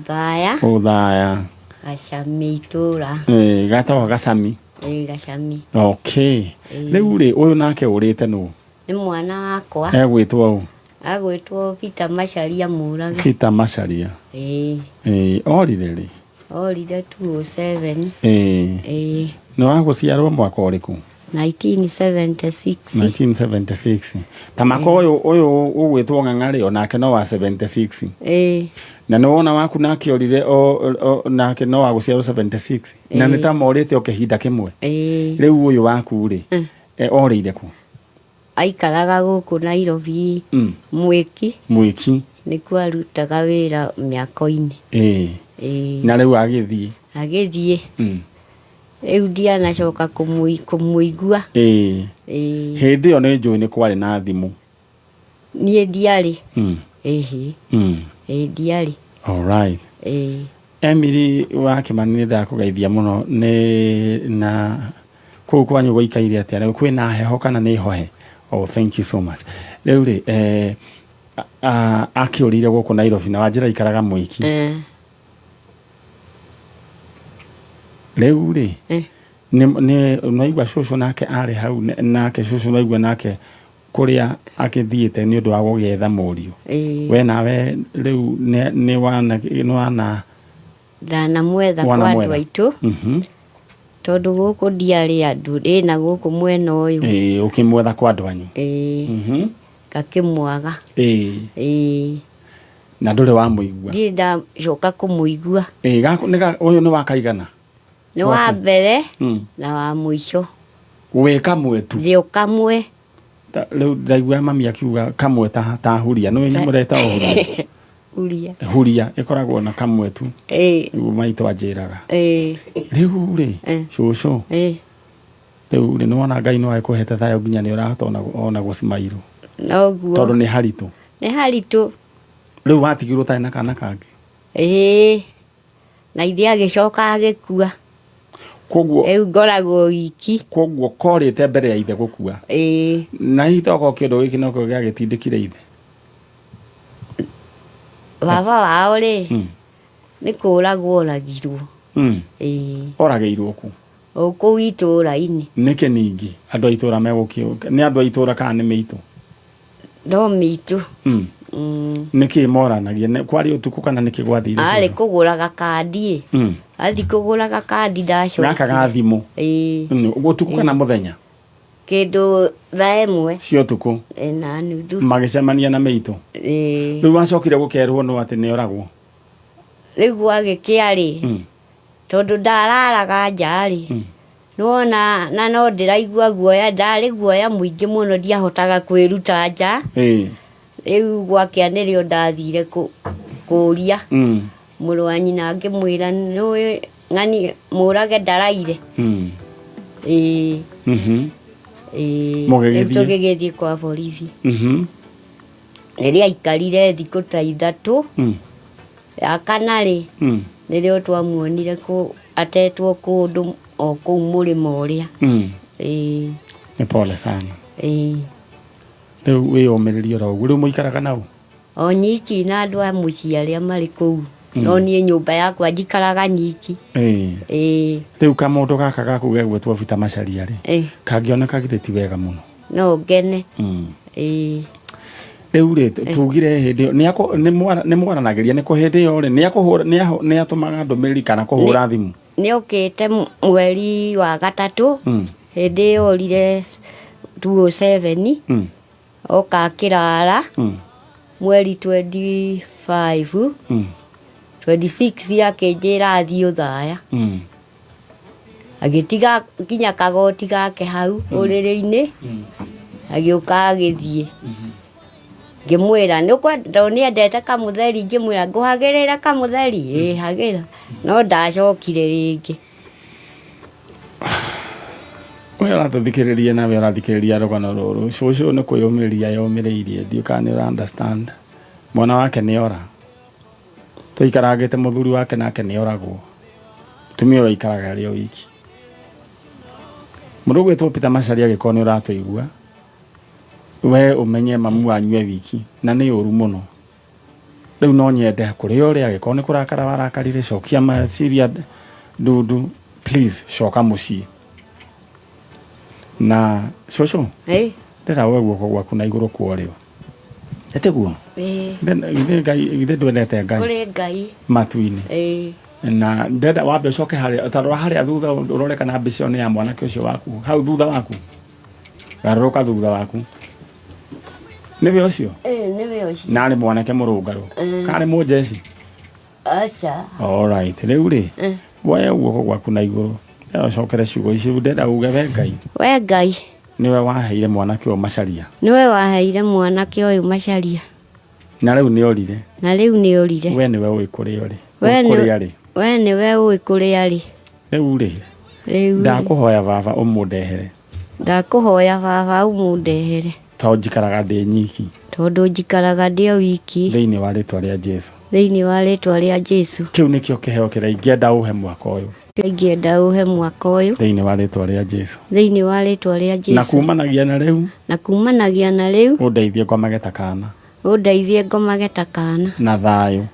Thaya. Thaya. Gacami itũra. Gatagwo Gacami. Gacami. Okay. Rĩu rĩ ũyũ nake ũrĩte nũ? Nĩ mwana wakwa. Egwĩtwo ũ? Agwĩtwo Peter Macharia Mũrage. Peter Macharia. Orire rĩ? Orire 207. Nĩ wagũciarwo mwaka ũrĩkũ? 1976. 1976. Tamaka ũyũ ũgwĩtwo Ng'ang'arĩ onake no wa 76. Na nĩ wona waku nake orire nake no wa gũciarwo 76. Na nĩ ta morĩte o kĩhinda kĩmwe. Rĩu ũyũ waku rĩ orĩire kũ? Aikaraga gũkũ Nairobi. Mwĩki. Nĩkuo arutaga wĩra mĩako-inĩ. Na rĩu agĩthiĩ. Rĩu ndianacoka kũmũigua. Hĩndĩ ĩyo nĩ njũĩ nĩ kwarĩ na thimũ. Niĩ ndiarĩ. Ndiarĩ. Alright. Emily wa Kĩmani nĩ ndakũgeithia mũno na kũu kwanyu gũikaire atĩa? Rĩu kwĩna heho kana nĩ hohe? Oh, thank you so much. Rĩu rĩ akĩũrire gũkũ Nairobi na Wanjĩra ikaraga Mwĩki. Rĩu rĩ nĩ naigua cũcũ nake arĩ hau nake cũcũ naigua nake kũrĩa akĩthiĩte nĩ ũndũ wa gũgĩetha mũriũ. We nawe rĩu nĩ wana ndanamwetha kwa andũ aitũ. Tondũ gũkũ ndiarĩ andũ ndĩna gũkũ mwena ũyũ. Ũkĩmwetha kwa andũ anyu. Ngakĩmwaga. Na ndũrĩ wamũigua? Ndiĩ ndacoka kũmũigua. Ũyũ nĩ wa kaigana? Nĩ wa mbere na wa mũico. Wĩ kamwe tu? Thĩ kamwe. Rĩu ndaigua mami akiuga kamwe ta huria. Nĩ nyamũreta o huria? Huria ĩkoragwo na kamwe tu. Nĩguo maitũ anjĩraga. Rĩu rĩ cũcũ, rĩu nĩ wona Ngai nĩ agĩkũhete thayũ nginya nĩ ũrahota ona gũcimairwo? Noguo. Tondũ nĩ haritũ. Nĩ haritũ. Rĩu watigirwo ũtarĩ na kana kangĩ? Na ithe agĩcoka agĩkua. Koguo rĩu ngoragwo wiki. Koguo korĩte mbere ya ithe gũkua? Na hitoko kĩndũ gĩkĩ nokĩo gĩagĩtindĩkire ithe? Baba wao rĩ nĩ kũragwo oragirwo. Oragĩirwo kũ? Kũu itũra-inĩ. Nĩkĩ ningĩ andũ a itũra megũkĩũka? Nĩ andũ a itũra kana nĩ mĩitũ? No mĩitũ. Nĩkĩ moranagia? Kwarĩ ũtukũ kana nĩkĩ gwathire? Arĩ kũgũraga kandi. Athi kũgũraga kandi ndacoka. Gaka ga thimũ? Ũtukũ kana mũthenya? Kĩndũ thaa ĩmwe cia ũtukũ na nuthu magĩcemania na mĩitũ. Rĩu wacokire gũkerwo no atĩ nĩ oragwo? Rĩu agĩkĩarĩ tondũ ndararaga nja rĩ nona na no ndĩraigua guoya, ndarĩ guoya mũingĩ mũno ndiahotaga kwĩruta nja. Rĩu gwakĩa nĩrĩo ndathire kũria mũrũ wa nyina ngĩmwĩra nĩũĩ ng'ani Mũrage ndaraire. Tũgĩgĩthiĩ kwa borithi. Rĩrĩa aikarire thikũ ta 3 ya kana rĩ nĩrĩo twamuonire atetwo kũndũ o kũu mũrĩmo ũrĩa. Nĩ pole sana. Rĩu wĩyũmĩrĩrie oro ũguo. Rĩu mũikaraga nao? O nyiki na andũ a mũciĩ arĩa marĩ kũu. No niĩ nyũmba yakwa njikaraga nyiki. Rĩu kamũndũ gaka gaku gegwĩtwo Peter Macharia rĩ kangĩoneka githĩ ti wega mũno? No ngene. Rĩu rĩ tugire hĩndĩ nĩ mwaranagĩria nĩ kũ hĩndĩ ĩyo rĩ nĩ atũmaga ndũmĩrĩri kana kũhũra thimũ? Nĩ okĩte mweri wa gatatũ hĩndĩ ĩyo orire 207 oka akĩrara mweri 25 26 akĩnjĩra athiĩ Thaya. Agĩtiga kinya kagoti gake hau ũrĩrĩ-inĩ agĩũka agĩthiĩ. Ngĩmwĩra nĩendete kamũtheri, ngĩmwĩra ngũhagĩrĩra kamũtheri? Hagĩra. No ndacokire rĩngĩ. Wewe ũratũthikĩrĩria nawe ũrathikĩrĩria rũgano rũrũ. Cũcũ nĩ kwĩyũmĩria yũmĩrĩirie, ndiũ kana nĩ understand. Mwana wake nĩ ora. Tũikaragĩte mũthuri wake nake nĩ oragwo. Tumia ũikaraga arĩ o wiki. Mundu gwetwo Peter Macharia giko ni uratuigua we umenye mamu wanywe wiki na ni uru muno riu no nyende kuri uri agiko ni kurakara warakarire cokia maciria ndudu please coka mucii na coco ndira we guoko gwaku na iguru kuorio eteguo ide ndwendete ngai kuri ngai matu-ini na ndenda wambe coke haria utarora haria thutha urore kana mbica ni ya mwanake ucio waku hau thutha waku garuruka thutha waku niwe ucio niwe ucio na ari mwanake murungaru kari mujeci acha alright riu ri woya guoko gwaku na iguru cokere ciugo icio ndenda uge we ngai niwe waheire mwanake uyu Macharia na riu ni orire we niwe ui kuria uri we niwe ui kuria ri riu ri ndakuhoya baba umudehere tondu njikaraga ndi wiki thiini wa ritwa ria Jesu kiu nikio kiheo kiria ingienda uhe mwaka uyu thiini wa ritwa ria Jesu na kumanagia na riu undeithie ngomage ta kana na thayu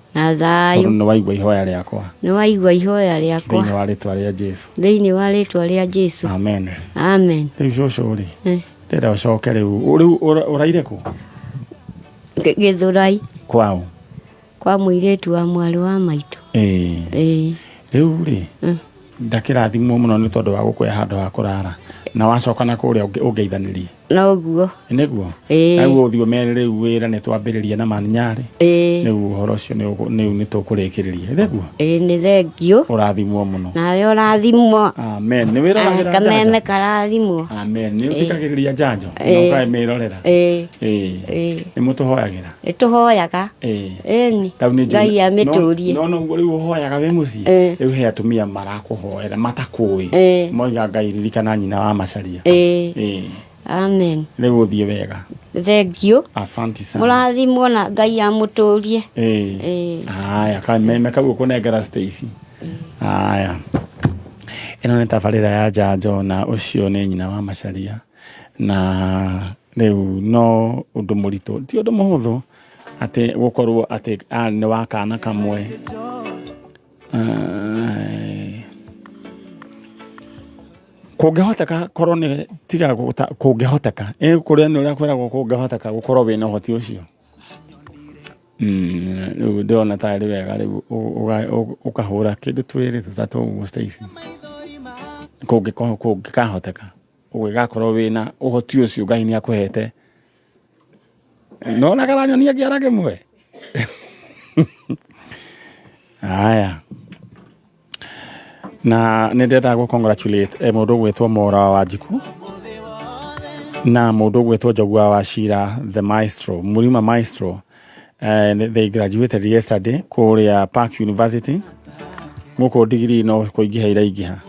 ni waigua ihoya riakwa thiini wa ritwa ria Jesu amen riu coco ri ndenda ucoke riu uraire ku Githurai kwao kwa muiritu wa mwari wa maitu riu ri ndakirathimwo muno ni tondu wa gukuya handu ha kurara na wacoka na kuria ungeithanirie noguo niguo naguo uthio merire wira ni twambiririe na maninyari nigu horo ucio ni tukurikiriria niguo ni thengio urathimwo muno nawe urathimwo amen ni wiragira kameme karathimwo amen ni utikagiriria njanjo no kai mirorera ni mutuhoyagira tuhoyaga ni ngai amiturie no riu uhoyaga we mucii riu he atumia marakuhoera matakui moiga ngai ririkana nyina wa Macharia amen riu uthie wega thengio asante sana murathimwo na ngai amuturie haya kameme kau kunengera Stacy haya ino ni tabarira ya njanjo na ucio ni nyina wa Macharia na riu no undu muritu ti undu muhuthu ati gukorwo ati ni wakana kamwe kungehoteka korwo ni tiga kungehoteka kuria ni uria kwiragwo kungehoteka gukorwo wina uhoti ucio riu ndona tari wega riu ukahura kindu twiri tutatu uguo Stacy kungikahoteka ugigakorwo wina uhoti ucio ngai ni akuhete nona karanyonia kiara kimwe haya na nindenda gu congratulate mundu gwetwo Mora wa Wanjiku na mundu gwetwo Njogua wa Shira the maestro Murima maestro they graduated yesterday kuria Park University muko degree no kuingiha ingiha.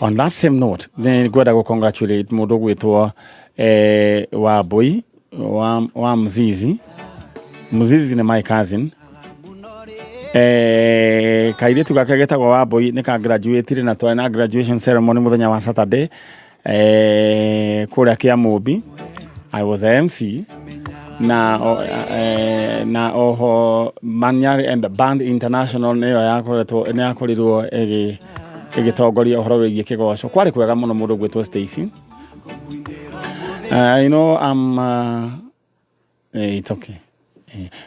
On that same note then gwenda gu congratulate mundu gwetwo wa boy wa Mzizi ni my cousin kairetu gake getagwo wa boy ni ka graduate na twana graduation ceremony muthenya wa Saturday kuria kia Mubi. I was the MC na oho Manyari and the Band International niyo yakorirwo igitongoria uhoro wigie kigoco kwari kwega muno mundu gwetwo Stacy. You know it's okay.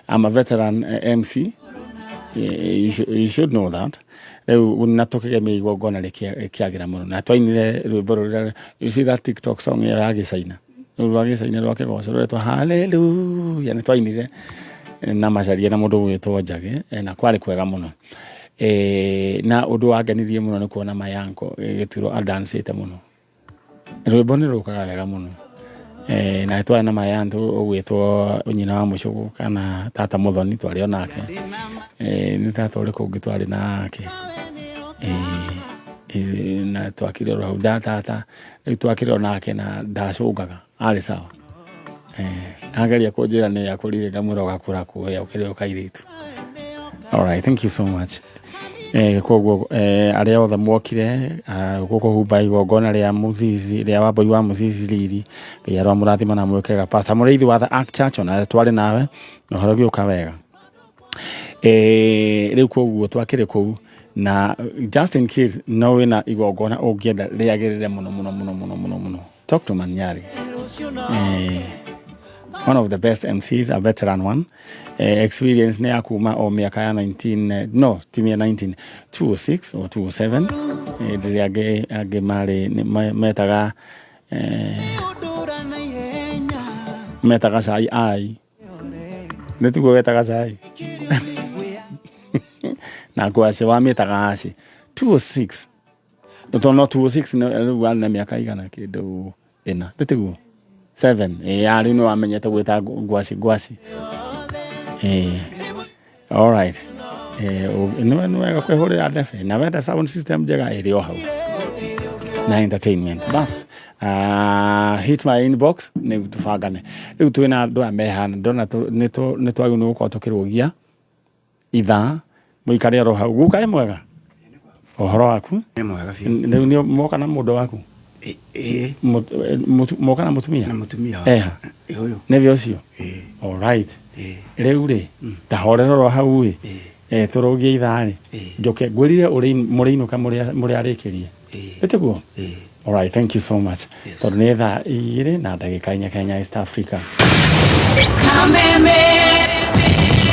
I'm a veteran MC. You should know that. Unatokege migo gona kiagira muno na twainire rwimbo rurira you see that TikTok song ya Gicaina Gicaina rwake goco rwetwa hallelujah ni twainire na Macharia na mundu gwetwo Njage na kwari kwega muno na undu waganirie muno ni kuona mayanko gitiro adancete muno rwimbo ni rukaga wega muno na twa na mayanto gwetwo nyina wa Mucugu kana tata Muthoni twari onake ni tata uri kungi twari nake na twakire ro tata twakire onake na ndacungaga ari sawa angalia kunjira ni yakurire ngamura gakura kuya ukire ukairitu. All right, thank you so much. koguo aria othe mwokire guko huba igongona ria Muzizi ria Wambui wa Muzizi riri ya rwa murathima na mwekega pastor Mureithi wa the Ark Church ona twari nawe uhoro giuka wega riu koguo twakire kuu na just in case no wina igongona ungienda riagirire muno talk to Manyari one of the best MCs, a veteran one. Experience ne akuma o miaka ya 206 or 207. Age mare metaga sai ai. Netugo metaga sai. Na kwa se wa metaga asi 206. Don't know 206 na miaka igana kido ena. Netugo 7 ari no amenyete gwita gwasi all right no wega kwehore adefe na wenda sound system jega iri hau na entertainment bas hit my inbox ne tufagane riu twina ndo amehana ndona ne twagu no ko tukirugia itha muikare ro hau guka mwega ohoro waku ni mwega fi ni moka na mudo waku moka na mutumia yoyo nevyo cio all right riu ri tahorero ro hau turogie ithari njoke ngwirire uri muriinuka muri arikirie etiguo all right thank you so much tondu ni thaa igiri na ndagika Kenya East Africa Kameme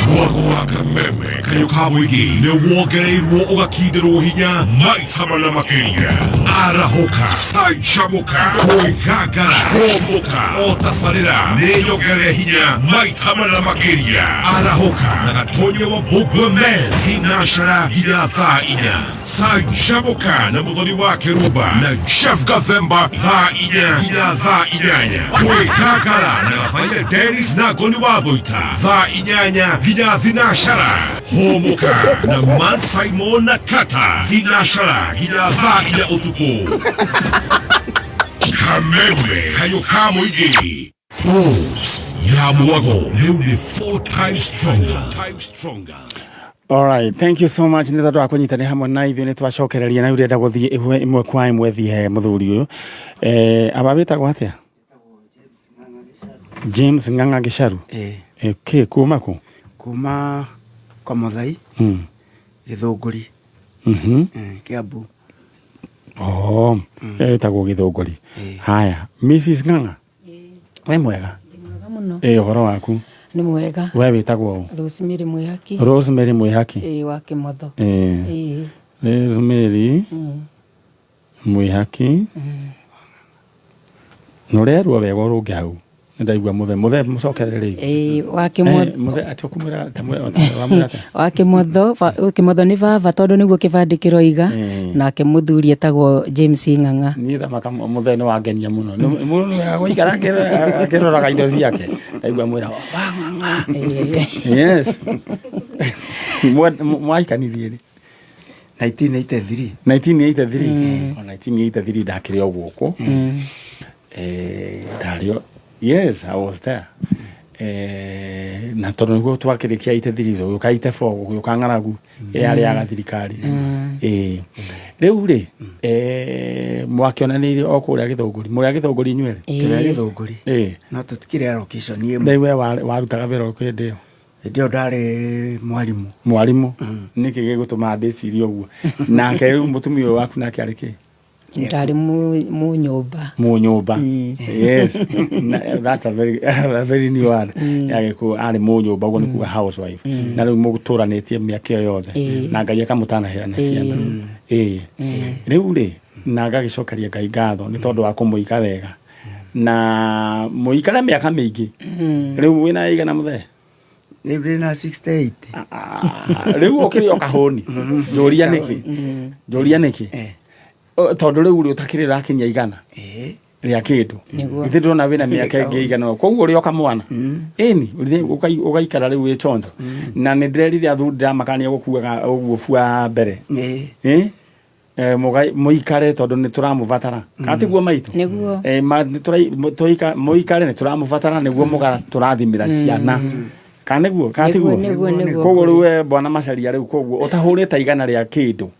Wagwa Kameme kayo kabuigi ne wogereirwo ugakindirwo hinya maitama na makiria arahoka saichamuka koigagara homoka otafarira ne yogere hinya maitama na makiria arahoka na gatonye wa bugwe men hinashara hinyatha inya saichamuka na muthoni wa Keruba na Chef Gathemba tha inya hinyatha inyanya koigagara na gafaile Dennis na goni wa Thoita tha inyanya Zinashara homoka na Man Simon na Kata Zinashara tha ina utuko Kameme kayo kamo igi Boss ya mwago leo ni 4 times stronger. Alright, thank you so much. Nita twa kunyitane hamwe na ithio nitwacokereria na urenda guthie imwe kwa imwe thie muthuri uyu ababita gwatia James Ng'ang'a Gisharu ke kuma ku kuma kwa Muthai Githunguri Kiambu etagwo Githunguri haya Mrs Ng'ang'a we mwega muno uhoro waku ni mwega we witagwo Rosemary Mwihaki wa Kimotho Rosemary Mwihaki norerwo wega urungi hau ndaigwa muthe mucokerere wa Kimotho muthe atokumira tamwe wamurata wa Kimotho ni baba tondu niguo kibandikiro iga nake muthuri etagwo James Ng'ang'a ni thamaka muthe ni wangenia muno muno yagoikara akiroraga indo ciake ndaigwa mwira wa Ng'ang'a yes mwaikanirie 1983 ndakire ogwoko dario yes I was there na tondu niguo twakirikia ite3 ukaite 4 ukang'aragu yari ya gathirikari riu ri mwakionanirie okuria Githunguri muri Githunguri inywere Githunguri no tutikire location yemu ndiwe warutaga wira kwendeo ndio ndari mwalimu niki gigutuma ndicirie uguo nake mutumio waku nake ariki ndari mu nyumba yes that's a very new word yageko ari mu nyumba uguo ni kuga housewife na riu muguturanitie miaka yothe na Ngai akamutana hera na ciana riu ri na ngagicokeria Ngai ngatho ni tondu wa kumuika wega na muikara miaka mingi riu wina igana muthe Every na 68 riu okiri okahoni njuria niki tondu riu uri utakirira kinya igana ria kindu ithi ndona wina miaka ingi igana koguo uri okamwana eni ugaikara riu ichondo na ni ndirerire athundira makania gukuaga uguo bua mbere muikare tondu ni turamuvatara atiguo maitu niguo muikare ni turamuvatara niguo mugara turathimira ciana Kaneguo katiguo koguo riu bwana macaria riu koguo utahurite igana ria kindu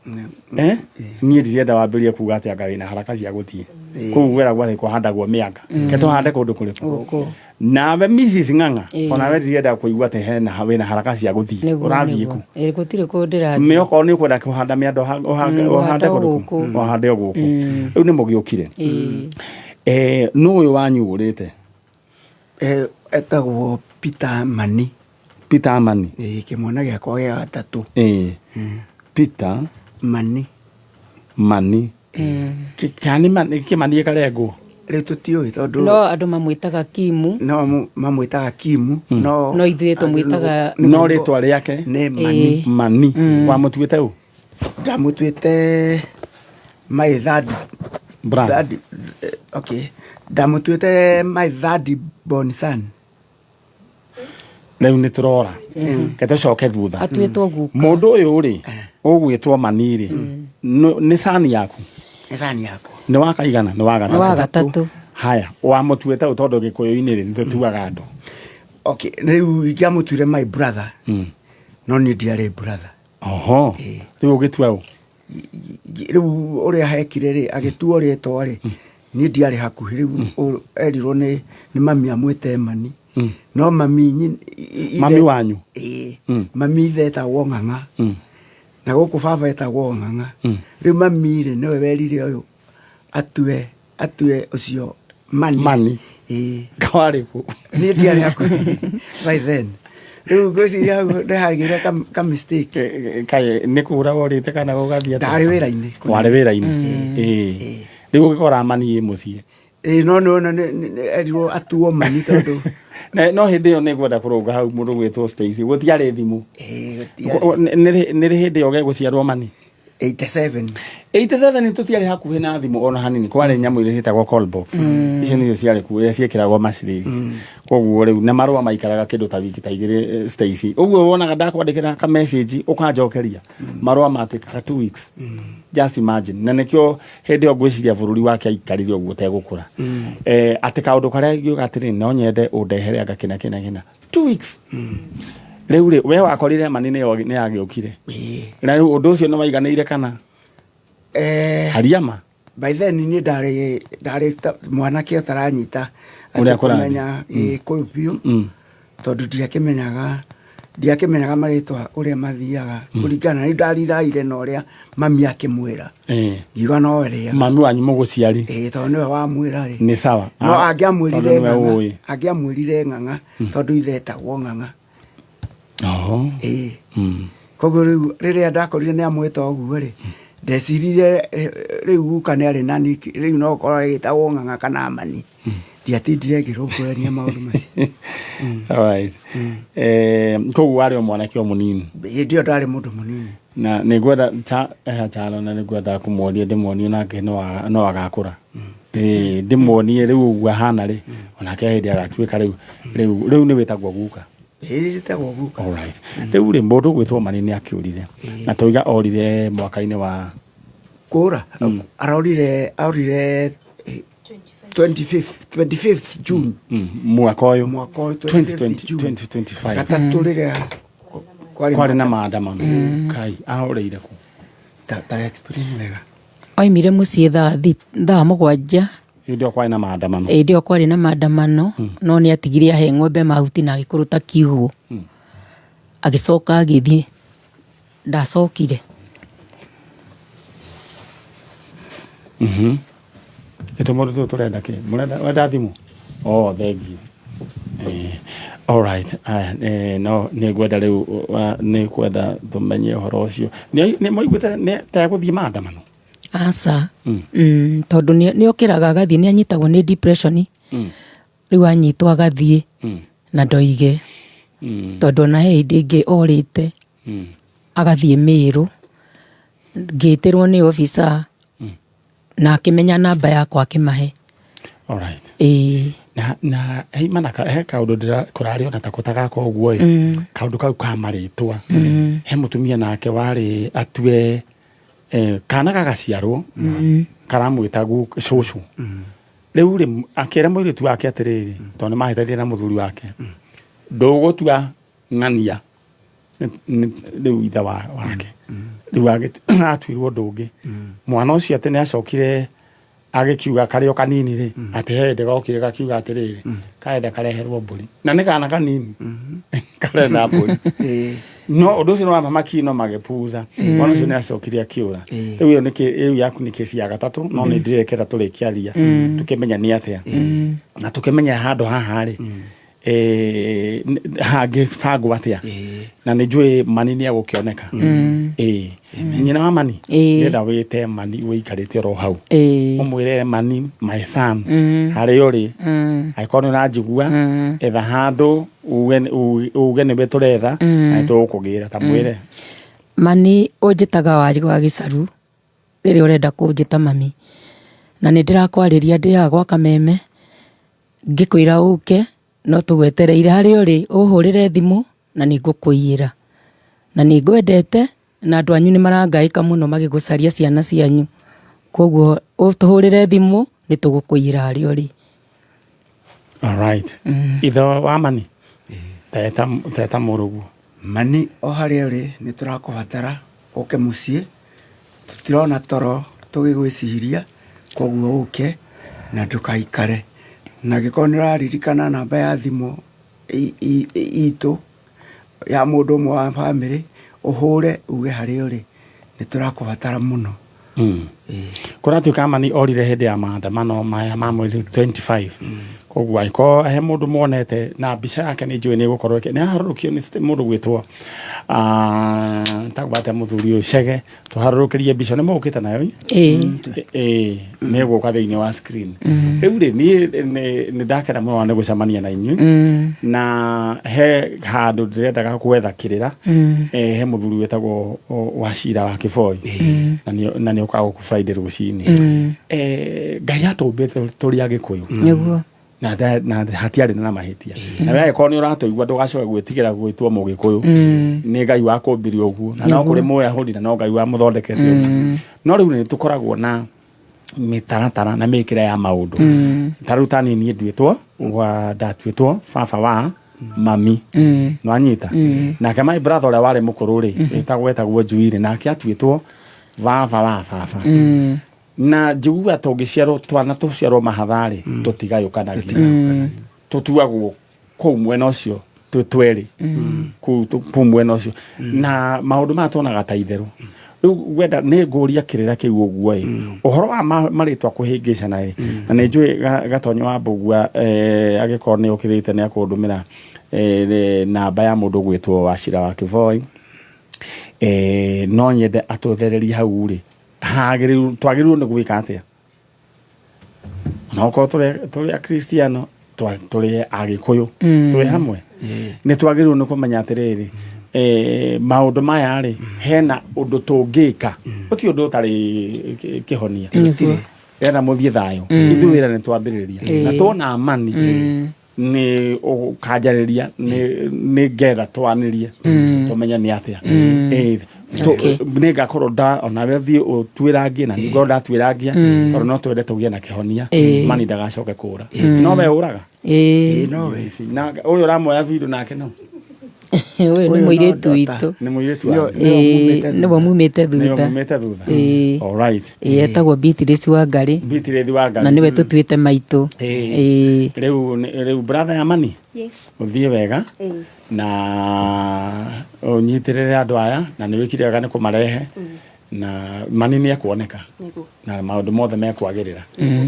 nie ndirenda wambirie kuga ati anga wina haraka cia guthie koguo wera gwa kuhandagwo mianga ke tuhande kundu kuriku nawe Mrs Ng'ang'a ona we ndirenda kuigua ati hena wina haraka cia guthie urathie ku gutire ku ndirathie mioko ni kwenda kuhanda miando uhande kundu uhande guku riu ni mugiukire no uyu wanyu urite etagwo Peter Mani. Peter Mani. Kimwana giakwa gia gatatu. Peter Mani. Mani. Kani Mani kimani karengo. Riu tutioi tondu no andu mamwitaga Kimu. No mamwitaga Kimu. No ithuĩ tumwitaga no ritwa riake ni Mani. Mani. Wa mutuite u. Ndamutuite my third brother. Okay. Ndamutuite my third born son. Riu ni turora kete coke thutha atuitwo guka mundu uyu ri ugwitwo Mani ri ni sani yaku ni wakaigana ni wa gatatu haya wa mutuite utondu gikuyu-ini ri nitutuaga andu okay riu ngiamutuire my brother no ni ndiare brother riu ugitua u riu uria hekire ri agituo ritwa ri ni ndiare hakuhi riu erirwo ni mami amwite Mani no mami wanyu mami etagwo Ng'ang'a na guku baba etagwo Ng'ang'a riu mami ri niwe werire uyu atue ucio Mani kawari ku ni ndiari hakuhi by then riu goci ya ndahagire ka mistake kai ni kura worite kana gugathia ndari wira-ini wari wira-ini riu gikora Mani mucie no erirwo atuo Mani tondu no hindi yo nigwenda kurunga hau mundu gwitwo Stacy gutiare thimu niri hindi yo geguciarwo Mani 87 tutiare hakuhi na thimu ona hanini kwari nyamu ile citagwo call box icio nicio ciari kuria ciekiragwo maciri koguo riu na marua maikaraga kindu ta wiki ta igiri Stacy uguo wonaga ndakwandikira ka message ukanjokeria marua matikaga 2 weeks just imagine na nikio hindi yo gwiciria bururi wake aikarire uguo tegukura ati kaundu karia ngiuga atiri no nyende undehere anga kina 2 weeks riu ri we wakorire Mani ni agiukire na riu undu ucio no waiganiire kana hariama by then ni ndari mwanake utaranyita kumenya kuyu tondu ndiakimenyaga maritwa uria mathiaga kuringana ni ndariraire na uria mami akimwira ngiuga no ria mami wanyu muguciari tondu niwe wamwira ri ni sawa no angiamwirire Ng'ang'a tondu ithe etagwo Ng'ang'a koguo riu riria ndakorire ni amwita uguo ri ndecirire riu guka ni ari nani riu no korwo gitagwo Ng'ang'a kana Mani ndiatindire ngirungurania maundu macio alright koguo wari o mwanake o munini ndio ndari mundu munini na nigwenda chalo na nigwenda kumuonia ndimuonie nake no agakura ndimuonie riu uguo hana ri onake hindi agatuika riu ni witagwo guka tagwo guka alright riu ri mundu gwitwo Mani ni akiurire na toiga orire mwaka-ini wa kura aurire 25th June mwaka uyu 2025 gatatu riria kwari na maandamano kai aurire ku ta explain wega oimire mucii thaa mugwanja ndio kwari na maandamano ndio kwari na maandamano no ni atigire ahe ng'ombe mahuti na agikuruta kiugo agicoka agithie ndacokire ito modu turenda ke murenda thimu thank you alright no ni gwenda riu ni kwenda tumenye horo ucio ni moiguite ni ta guthie maandamano asa tondu ni okiraga agathie ni anyitagwo ni depression riu anyitwo agathie na ndoige tondu na hindi ingi orite agathie Miru ngitirwo ni officer na akimenya namba yakwa akimahe alright na heimana he kaundu ndira kurari ona ta kutaga ko guo kaundu kau ka maritwa he mutumia nake wari atue kana gagaciarwo karamwita cucu riu ri akira mwiritu wake atiriri tondu mahitathie na muthuri wake ndugutua ng'ania rĩu ithe wake rĩu atuirwo ũndũ ũngĩ mwana ũcio atĩ nĩ acokire agĩkiuga karĩ o kanini rĩ atĩ hende gokire gakiuga atĩrĩrĩ karenda kareherwo mbũri na nĩ kana kanini karenda mbũri no ũndũ ũcio no mamaki no magĩpuza mwana ũcio nĩ acokire akĩũra rĩu rĩu yaku nĩ kesi ya gatatũ no nĩ ndirekera tũrĩkiaria tũkĩmenya nĩ atĩa na tũkĩmenya handũ haha rĩ hangĩbangwo atĩa na nĩ njũĩ Mani nĩ egũkĩoneka nyina wa Mani ndĩrenda wĩte Mani wĩikarĩte oro hau ũmwĩre Mani my son harĩa ũrĩ angĩkorwo nĩ ũranjigua etha handũ uge nĩwe tũretha na nĩtũgũkũgĩra ta mwĩre Mani ũnjĩtaga wa Gĩcaru rĩrĩa ũrenda kũnjĩta mami na nĩ ndĩrakwarĩria ndĩaga gwa Kameme ngĩkwĩra ũke no tũgwetereire harĩa ũrĩ ũhũrĩre thimũ na nĩngũkũiyĩra na nĩngwendete na andũ anyu nĩ marangaĩka mũno magĩgũcaria ciana cianyu koguo ũtũhũrĩre thimũ nĩtũgũkũiyĩra harĩa ũrĩ. Alright. Ithe wa Mani teta mũrũguo Mani o harĩa ũrĩ nĩ tũrakũbatara ũke mũciĩ tũtirona toro tũgĩgwĩciria koguo ũke na ndũkaikare na gĩkorwo nĩ ũraririkana namba ya thimũ itũ ya mũndũ ũmwe wa bamĩrĩ ũhũre uge harĩa ũrĩ nĩ tũrakũbatara mũno. Kũratuĩka Mani orire hĩndĩ ya maandamano maya ma mweri 25 koguo angĩkorwo he mũndũ muonete na mbica yake nĩ njũĩ nĩ gũkorwo nĩ aharũrũkio nĩ mũndũ gwĩtwo tagwate mũthuri ũyũ Chege tũharũrũkĩrie mbica nĩ mũgũkĩte nayo nĩ gũka thĩinĩ wa screen rĩu rĩ nĩ ndakena mũno nĩ gũcemania na inyuĩ na he handũ ndĩrendaga gwetha kĩrĩra he mũthuri wĩtagwo Wachira wa Kĩboi na nĩ ũkaga gũkũ Friday rũcinĩ Ngai atũmbĩte tũrĩ Agĩkũyũ nĩguo na hatiarĩ na mahĩtia na wewe korwo nĩ ũratũigua ndũgacoke gwĩtigĩra gwĩtwo Mũgĩkũyũ nĩ Ngai wakũmbirie ũguo na no kũrĩ Mũyahudi na no Ngai wamũthondekete ũguo no rĩu nĩ tũkoragwo na mĩtaratara na mĩkĩre ya maũndũ tarĩu ta niĩ nduĩtwo ndatuĩtwo baba wa Mami no anyita nake my brother ũrĩa warĩ mũkũrũ rĩ wetagwo Njuire nake atuĩtwo baba wa baba na njiguga tũngĩciarwo twana tũciarwo mahatharĩ tũtigayũkanagia tũtuagwo kũu mwena ũcio twĩrĩ kũu mwena ũcio na maũndũ maya tuonaga ta itherũ rĩu wenda nĩ ngũria kĩrĩra kĩu ũguo ũhoro wa marĩtwa kũhĩngĩcana na nĩ njũĩ Gatonyo wa Mbũgua agĩkorwo nĩ ũkĩrĩte nĩ akũndũmĩra namba ya mũndũ gwĩtwo Wachira wa Kĩboi no nyende atũthererie hau rĩ twagĩrĩirwo nĩ gwĩka atĩa na okorwo tũrĩ Akristiano tũrĩ Agĩkũyũ tũrĩ hamwe nĩ twagĩrĩirwo nĩ kũmenya atĩrĩrĩ maũndũ maya rĩ hena ũndũ tũngĩka ũti ũndũ ũtarĩ kĩhonia ena mũthiĩ thayũ ithuĩ wĩra nĩ twambĩrĩria na tuona Mani nĩ ũkanjarĩria nĩ ngetha twanĩrie tũmenya nĩ atĩa nĩ ngakorwo onawe thiĩ ũtwĩrangie na nĩngorwo ndatwĩrangia tondũ no twende tũgĩe na kĩhonia Mani ndagacoke kũũra no we ũraga na ũyũ ũramuoya video nake no ũyũ nĩ mũirĩtu witũ nĩ mũirĩtu nĩwe mumĩte thutha etagwo Beatrice Wangari na nĩwe tũtuĩte maitũ rĩu brother ya Mani ũthiĩ wega na ũnyitĩrĩre andũ aya na nĩ wĩkire wega nĩ kũmarehe na Mani nĩ ekuoneka na maũndũ mothe mekwagĩrĩra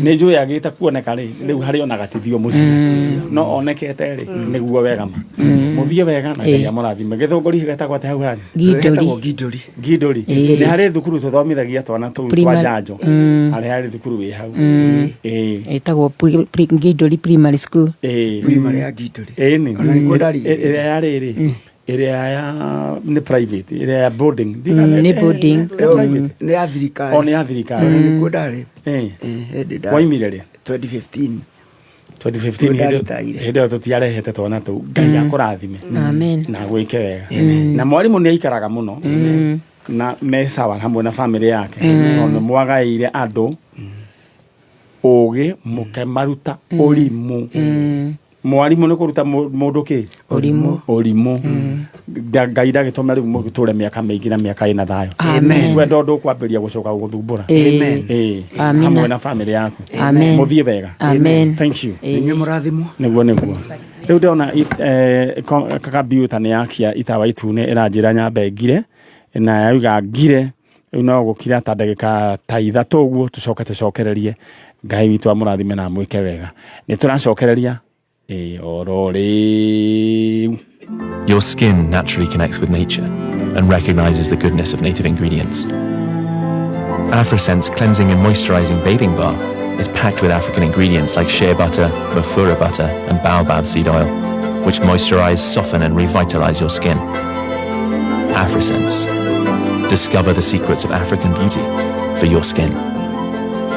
nĩ njũĩ agĩte kuoneka rĩu harĩ ona gatithio mũciĩ no onekete rĩ nĩguo wega ma mũthiĩ wega na Ngai amũrathime Gĩthũngũri getagwo atĩa hau hanyu Ngindũri nĩ harĩ thukuru tũthomithagia twana tũu twa njanjo harĩa harĩ thukuru wĩ hau ĩtagwo Ngindũri Primary School primary ya Ngindũri ĩrĩa yarĩ rĩ area ya ni private area ya boarding ni boarding ni ya thirikari ni ya thirikari ni kudari waimire rĩ 2015 hĩndĩ tũtiarehete twana tũu Ngai akũrathime amen na gwĩke wega na mwarimũ nĩ aikaraga mũno na mesawa hamwe na family yake no mwagaĩire andũ ũgĩ mũke maruta ũrimũ mwarimu nä kå ruta må ndå kä å rimå ngai ndagä tåme rä u må tå re mä aka mä ingä na mä aka ä na thayå wendo ndå kwambä ria gå coka gå thumbå ra hamwe na bamä yaku må thiä wega inyuä må rathimwo nä guo rä u ndona kakabiuta nä yakia itawa itune ä ranjä ra nyambe ngire na yauga ngire rä u no gå kira ta ndagä ka ta ithatå å guo tå coke tå cokererie ngai witå amå rathime na mwä ke wega nä tå racokereria Your skin naturally connects with nature and recognizes the goodness of native ingredients. AfriSense Cleansing and Moisturizing Bathing Bath is packed with African ingredients like shea butter, mafura butter, and baobab seed oil, which moisturize, soften, and revitalize your skin. AfriSense. Discover the secrets of African beauty for your skin.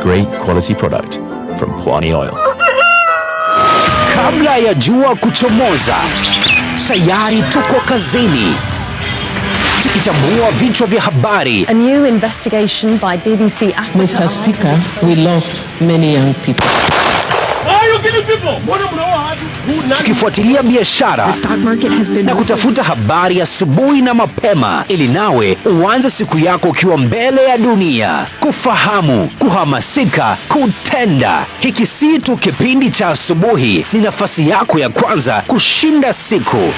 Great quality product from Pwani Oil. Kabla ya jua kuchomoza, tayari tuko kazini tukichambua vichwa vya habari. A new investigation by BBC Africa. Mr. Speaker, we lost many young people. Tukifuatilia biashara na kutafuta habari asubuhi na mapema ili nawe uanze siku yako ukiwa mbele ya dunia. Kufahamu, kuhamasika, kutenda. Hiki si tu kipindi cha asubuhi, ni nafasi yako ya kwanza kushinda siku.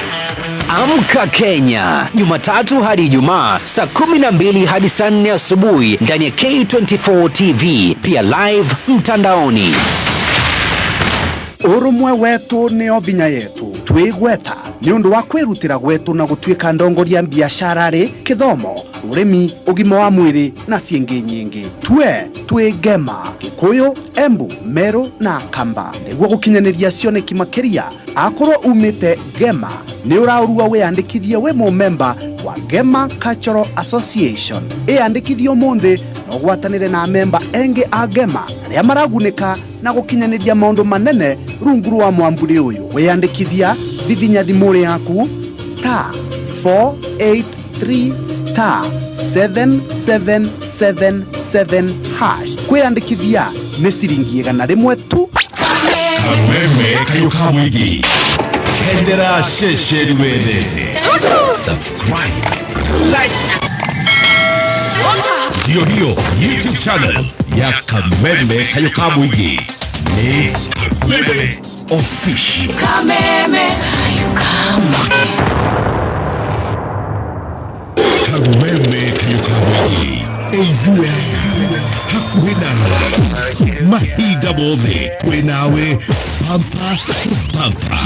Amka Kenya, Jumatatu hadi Ijumaa saa 12 hadi saa 4 asubuhi ndani ya K24 TV, pia live mtandaoni. Urumwe wetu nio binya yetu twigweta ni undu wa kwirutira gwetu na gutwika ndongoria biashara ri kithomo urimi ugima wa mwiri na ciengi nyingi twigema Gikuyu, Embu, Meru na Kamba niguo gukinyaniria cioneki makiria akorwo umite Gema ni uraurua wiyandikithie we member wa Gema Cultural Association iyandikithio munthi no gwatanire na member engi a Gema aria maragunika na gukinyaniria maundu manene rungu rwa mwamburi uyu wiyandikithia vivinya thimuri yaku *483*7777# kwiyandikithia ni ciringi 100 tu. Kameme kayuka mwigi kendera shesheri wedete subscribe like hiyo YouTube channel ya Kameme kayuka mwigi ni Kameme Official. Kameme kayuka mwigi Kameme kayuka mwigi eizue hakuhina mahida bothe kwenawe pampa to pampa.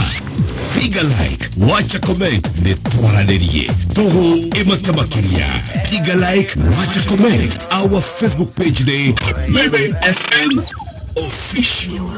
Piga like, wacha comment, netwaranirie toho imatamakiria. Piga like, wacha comment. Our Facebook page ni Kameme FM Official.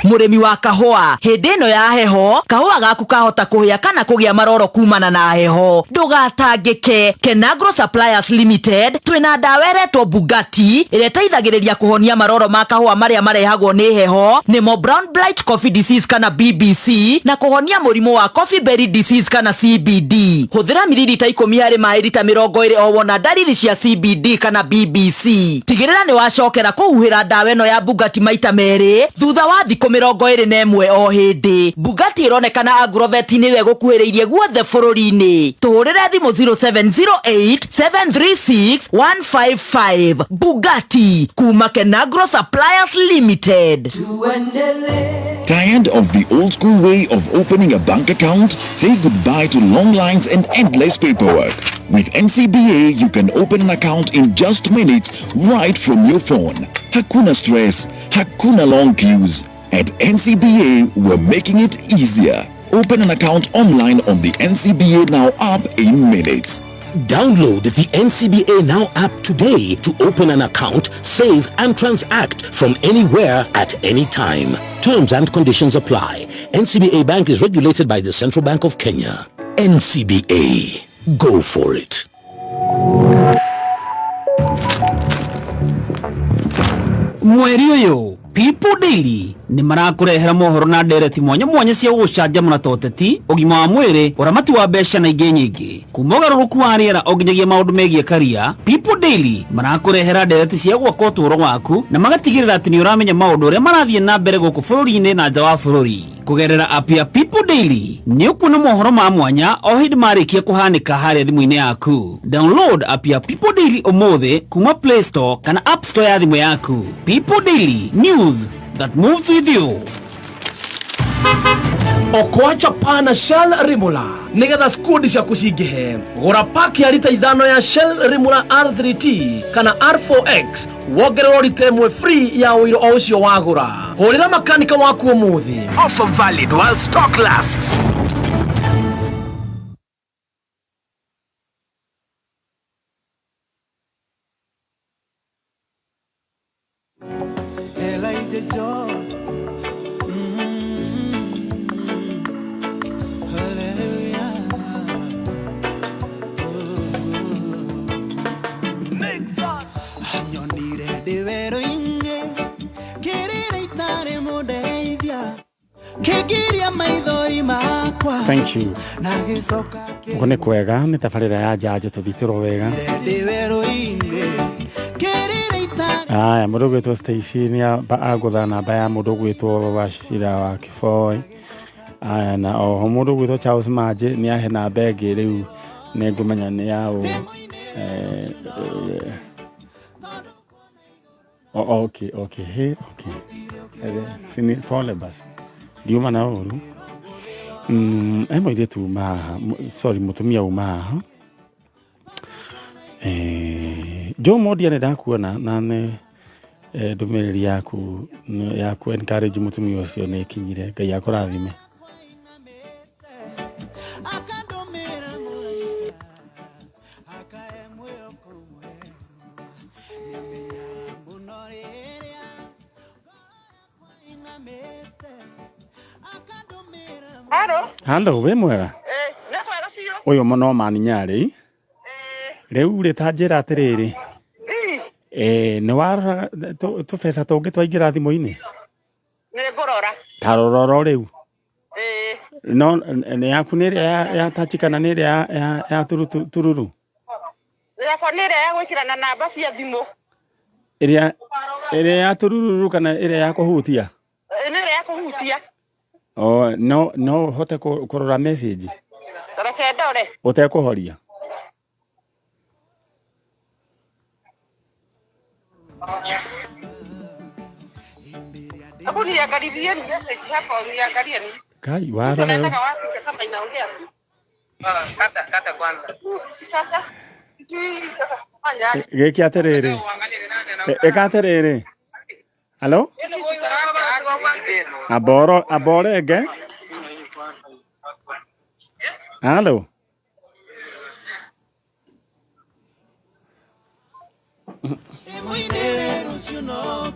Murimi wa kahua hindi ino ya heho kahua gaku kahota kuhia kana kugia maroro kumana na heho ndugatangike. Kenagro Suppliers Limited twina ndaweretwo Bugatti ire teithagiriria kuhonia maroro ma kahua maria marehagwo ni heho nimo brown blight coffee disease kana BBC na kuhonia murimu wa coffee berry disease kana CBD. Huthira mililita 10 hari mailita 20 o wona dalili cia CBD kana BBC. Tigirira ni wacokera kuhuhira ndawa ino ya Bugatti maita meri thutha wa thiko 21 o hindi. Bugatti ironekana Agrovet niwe gukuhiriirie guothe bururi-ini. Tuhurire thimu 0708-736-155. Bugatti kuma Kenagro Suppliers Limited. Tired of the old school way of opening a bank account? Say goodbye to long lines and endless paperwork. With NCBA, you can open an account in just minutes right from your phone. Hakuna stress, hakuna long queues. At NCBA, we're making it easier. Open an account online on the NCBA Now app in minutes. Download the NCBA Now app today to open an account, save and transact from anywhere at any time. Terms and conditions apply. NCBA Bank is regulated by the Central Bank of Kenya. NCBA. Go for it. Mweri uyu People Daily ni marakurehera mohoro na ndereti mwanya cia gucanjamũra toteti ugima wa mwiri uramati wa mbeca na ingĩ nyingĩ kuma ũgarũrũku wa rĩera onginyagia maũndũ megiĩ career. People Daily marakurehera ndereti cia gwaka ũtũũro waku na magatigĩrĩra atĩ nĩ ũramenya maũndũ ũrĩa marathiĩ na mbere gũkũ bũrũri-inĩ na nja wa bũrũri. kugerera app ya People Daily ni ukuona mohoro ma mwanya o hindi marikia kuhanika haria thimu-ini yaku. Download app ya People Daily umuthi kuma Play Store kana App Store ya thimu yaku. People Daily, news that moves with you. Okwacha pana Shell Rimula nigetha skudi cia kucingihe gura pack ya lita 5 ya Shell Rimula R3T kana R4X wongererwo lita 1 free ya uiro o ucio wagura. Hurira makanika waku umuthi. Offer valid while stock lasts. Elijah John. Thank you. Ngone kwega ni tabarira ya jajo tuthitiro wega. Aya mundu gwitwo Stacy ni agutha namba ya mundu gwitwo Wachira wa Kiboi. Aya na o mundu gwitwo Charles Maje ni ahe namba ingi riu ni ngumenya ni yao okay. Sini pole basi. Diuma na uru. Emo ide tu sorry mutumia uma. Jo modi ane dakuona na ne domereri yaku encourage mutumia ucio ne kinyire Ngai akurathime. Halo, we mwega? Uyu muno mani nyari. Riu ritanjira atiriri. Ni warora tu pesa tungi twaingira thimu-ini? Ni ngurora. Tarororo riu. No ni yaku ni ya tachikana ni ya tururu. Yakwa ni ya gwikirana namba cia thimu. Iria ya tururu kana iria ya kuhutia? Ni ya kuhutia. Oh, no hote kurora message. Reke ndore. Utekuhoria. Abu niangalie message hapa, niangalie ni. Kai wara. Nataka wapi kama inaongea. Kata kwanza. Kata. Sasa fanya. Geki aterere. Ekaterere. Hello? Aborege? Hello?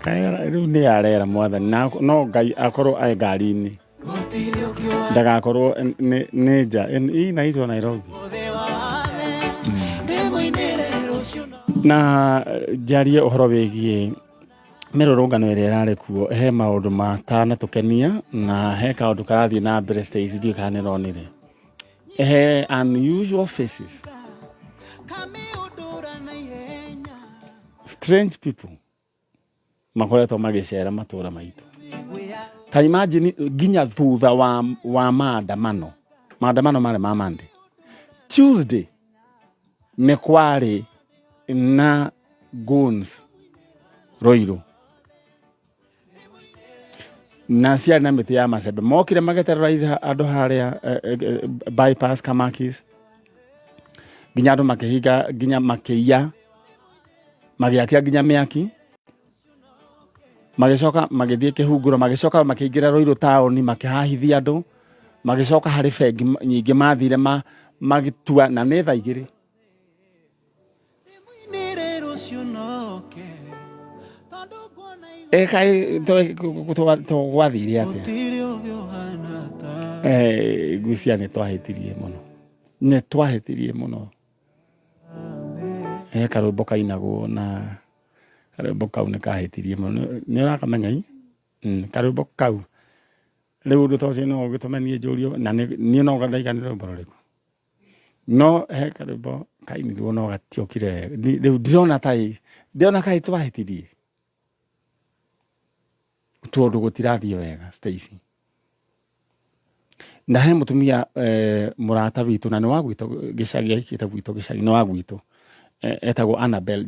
Kaira riu ni arera mwathani no Ngai akorwo ai ngari-ini ndagakorwo ni nja na hizo Nairobi na jarie uhoro wigie mirurungano iria irari kuo he maundu matana tukenia na he kaundu karathie na mbere stage ndio kanironire he unusual faces, strange people makoretwo magicera matura maitu. Ta imagine ginya thutha wa maandamano mare ma Monday, Tuesday ne kwari na guns Roiro na cia na miti ya macembe mokire mageterorize andu haria bypass Kamakis ginya andu makihinga ginya makiya magiakia ginya miaki magicoka magithie kihunguro magicoka makiingira Roiro town makihahithia andu magicoka hari bengi nyingi mathire magitua na ni thaa igiri kai to gwathire atia gucia ni twahitirie muno karumbo kainagwo na karumbo kau ni kahitirie muno ni urakamenya karumbo kau riu undu tocio no gitumenie njurio na ni no gandaikanire rumbo riku no karumbo kainirwo no gatiokire riu ndona kai twahitirie tuondu gutirathio wega Stacy na he mutumia murata witu na ni wa gwito gicagi aikite gwito gicagi ni wa gwito etagwo Annabel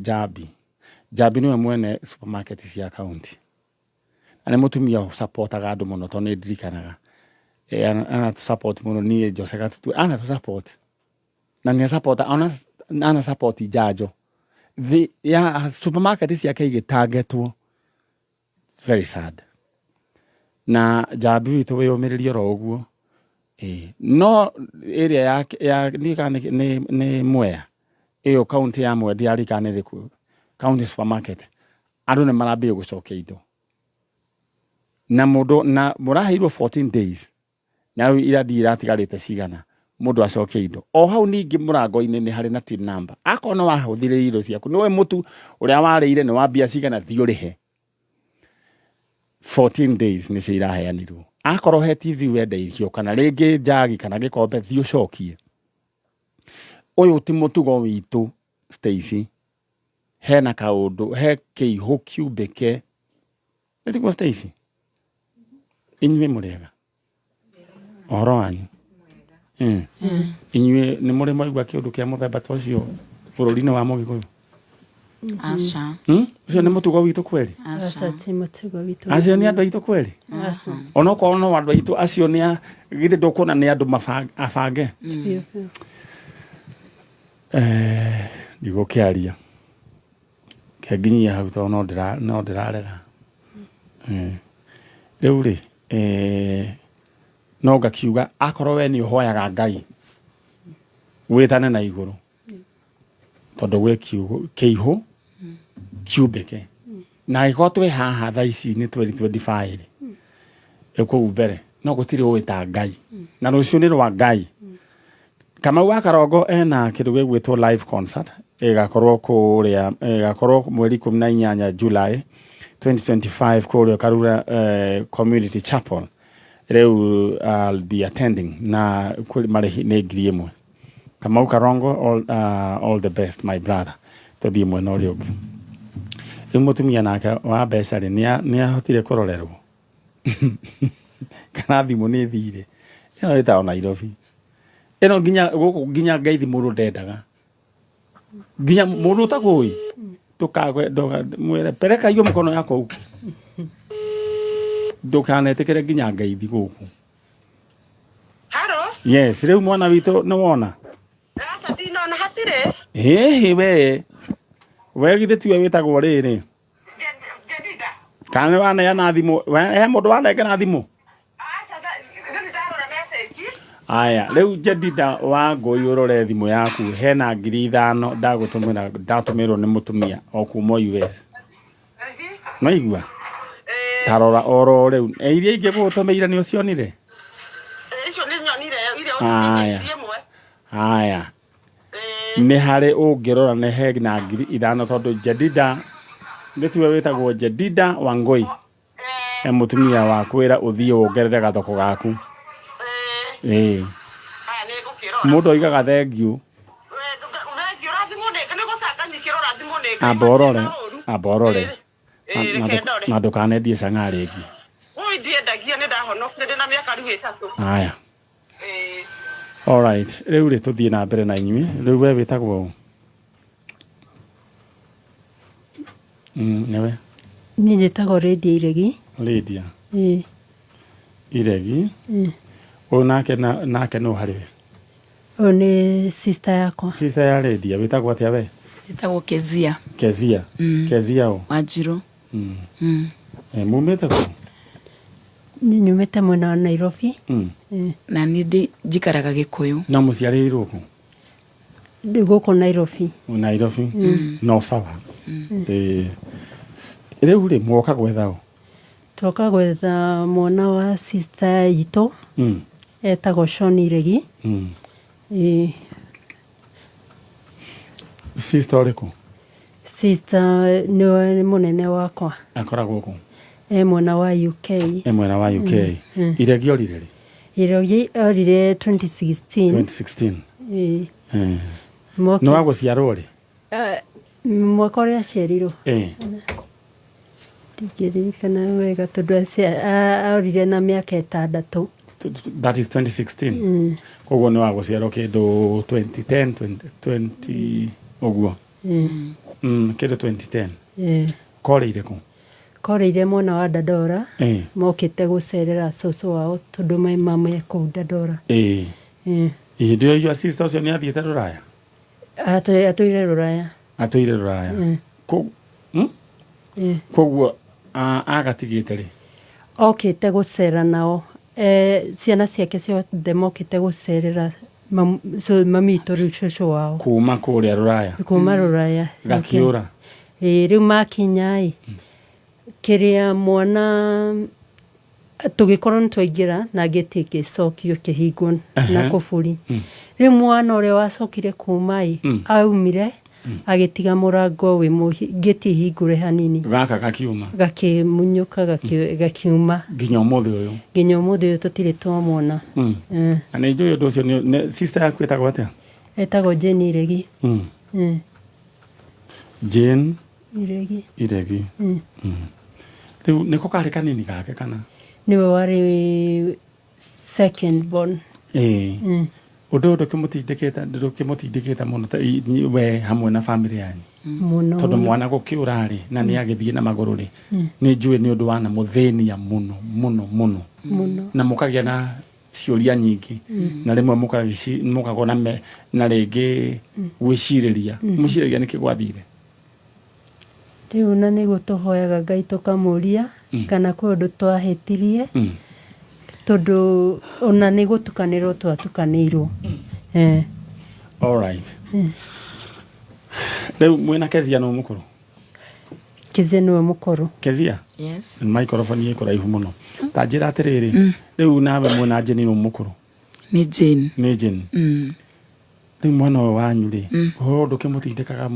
Jabi niwe mwene supermarket cia county ane mutumia supportaga andu muno to ni ndirikanaga ana support muno ni Josega tu ana support na ni support ana support jajo the ya supermarket cia kaige targetwo. It's very sad na Jabi witu we umiririo ro uguo no area ya ni Mwea iyo county ya Mwea diari kanire ku county supermarket andu ne marambie gucokia indo na mundu na murahirwo 14 days na ira tiratigarite cigana mundu acokia indo o hau ningi murango-ini ni hari na tin number akona wahuthire indo ciaku niwe mutu uria warire ni wambia cigana thiurihe 14 days ni ciraheanirwo akorwo he TV wendeirio kana ringi njagi kana gikombe thio cokie uyu ti mutugo witu Stacy hena kaundu he kiihu kiubeke etiko Stacy inywe murega oro wanyu inywe ni muri maigua kiundu kia muthemba tocio bururi-ini wa Mugikuyu Asha. Ucio ni mutugo witu kweli? Asha ti mutugo witu. Acio ni andu aitu kweli? Asha. Ono ko no andu aitu acio ni githe ndukuna ni andu afange. Digo kiaria. Kaginya hau to no ndirarera. Riu ri no gakiuga akorwo we ni uhoyaga Ngai withane na iguru tondu we kiihu kiubeke na igotwe haha tha ici ni 2025 eko ubere no gutire wita Ngai na rucio ni rwa Ngai kama wa Karongo ena kindu gigwitwo live concert igakorwo kuria igakorwo mweri 18 July 2025 kuria Karura Community Chapel. Reu I'll be attending na mari ne griemwe kama Karongo all the best my brother to be mwe no rioke imutumia naka wa besari ni ahotire kurorerwo kana thimu ni thire ino ita Nairobi ino ginya ngaithi mundu ndendaga ginya mundu takui tukagwe doga mwere pereka iyo mkono yako huko ndukanetekere ginya ngaithi guku. Haro? Yes, reu mwana witu no wona. Asa dino na hatire. We githe tiwe witagwo riri. Jedida. Kana wana ya na thimu, he mundu wana kana thimu. Asa ngani darora message. Aya, reu Jedida wa ngoyurore thimu yaku hena 5,000 ndagutumirwo ni mutumia o kuma US. No igua. Tarora oro reu iria inge gutumeira ni ucionire. Icio ni nyonire iria aya ni hari ungirora ne he na 5,000 tondu Jedida nditiwe witagwo Jedida Wangoi mutumia wa kwira uthie wongerere gathoko gaku mundu oigaga thengiu aborore na ndukanendie canga ringi ndiendagia ni ndahonokie ndina miaka riu 3. Aya alright riu ri tuthie na mbere na inyui riu we witagwo newe ni njitagwo Lydia Iregi. Lydia Iregi o nake no hariwe o ni sister yakwa. Sister ya Lydia witagwo atia we? Njitagwo Kezia. Kezia o Wanjiru. Mumete ko ni nyumete mwena wa Nairobi. Na ni njikaraga Gikuyu. Na muciarirwo ku? Ndi guku Nairobi. No sawa. Riu ri mwoka gwetha o? Twoka gwetha mwana wa sister itu etagwo Shoni Iregi. Sister uriku? Sister ni munene wakwa. Akoragwo ku? Mwena wa UK. Mwena wa UK. Iregi orire ri? Iregi orire 2016. No wago ciarwo ri? Mwaka uria aciarirwo. Ndiririkana wega tondu orire na miaka 6. that is 2016 koguo ni wa guciarwo kindu 2010 20 oguo kindu 2010 koreire ku koreire mwana wa Dandora mokite gucerera cucu wao tondu mai mama ku Dandora ndio your sister ucio ni athiete Ruraya atuire Ruraya koguo agatigite ri okite gucera nao ciana ciake ciothe mokite gucerera mamito riu cucu wao kuma kuria Ruraya gakiura riu makinya kiria mwana tugikorwo nitwaingira na giti gicokio kihingwo na kuburi riu mwana uria wacokire kuma aumire agitiga murango wi giti hingure hanini gaka gakimunyuka gakiuma nginya umuthi uyu tutire twamona ana indo ndo cio ni sister yaku etagwo atia etagwo Jane Iregi Jane Iregi riu niko kari kanini gake kana niwe wari second born undu ndukimutindikita muno we hamwe na family yanyu muno tondu mwana gukiura ri na ni agithie na maguru ri ni njue ni undu wana muthenia muno na mukagia na ciuria nyingi na rimwe mukagona na ringi gwiciriria muciriria niki gwathire riu na ni gutuhoyaga Ngai tukamuria kana kundu twahetirie tondu ona ni gutukanirwo twatukanirwo all right riu mwina Kezia no mukuru Kezia no mukuru yes microphone iko raihu muno tajira atiriri riu nawe mwina Jane no mukuru ni Jane riu mwana wanyu ri ndukimutindikaga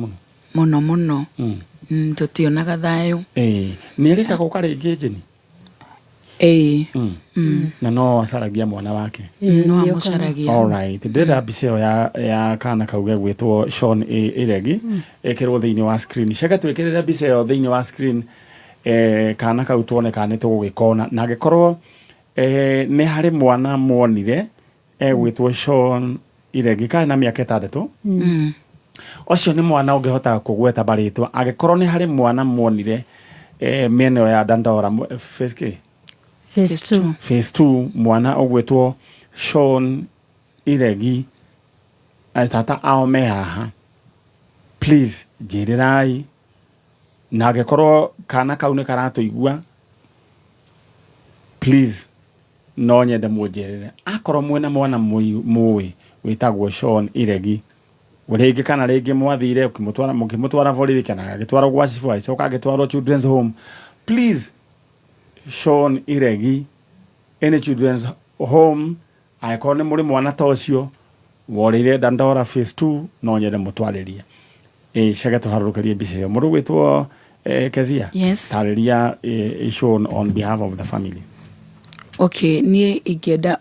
muno tutionaga thayo ni erika guka ringi Jane na no acaragia mwana wake no amucaragia all right ndira bicio ya kana kauge gwitwo Sean Iregi ekirwo thiini wa screen shaka twikirira bicio thiini wa screen kana kau tuone kana tugugikona na gikorwo ni hari mwana muonire gwitwo Sean Iregi kana miaka 6 ocio ni mwana ungihota kugweta baritwa agikorwo ni hari mwana muonire mieno ya Dandora Phase 2 mwana ogwetwo Sean Iregi atata aome haha please jirirai na gekorwo kana kaune karatuigua please no nyende mujirire akorwo mwena mwana muwi witagwo Sean Iregi uringi kana ringi mwathire mukimutwara borithi kana agitwara gwa cifu icoka agitwarwo children's home please Sean Iregi any children's home aikone muri mwana tocio worire Dandora Phase 2 no nyende mutwariria shaka tuharurukaria bicio muru gwitwo Kezia tariria Sean on behalf of the family okay ni ingenda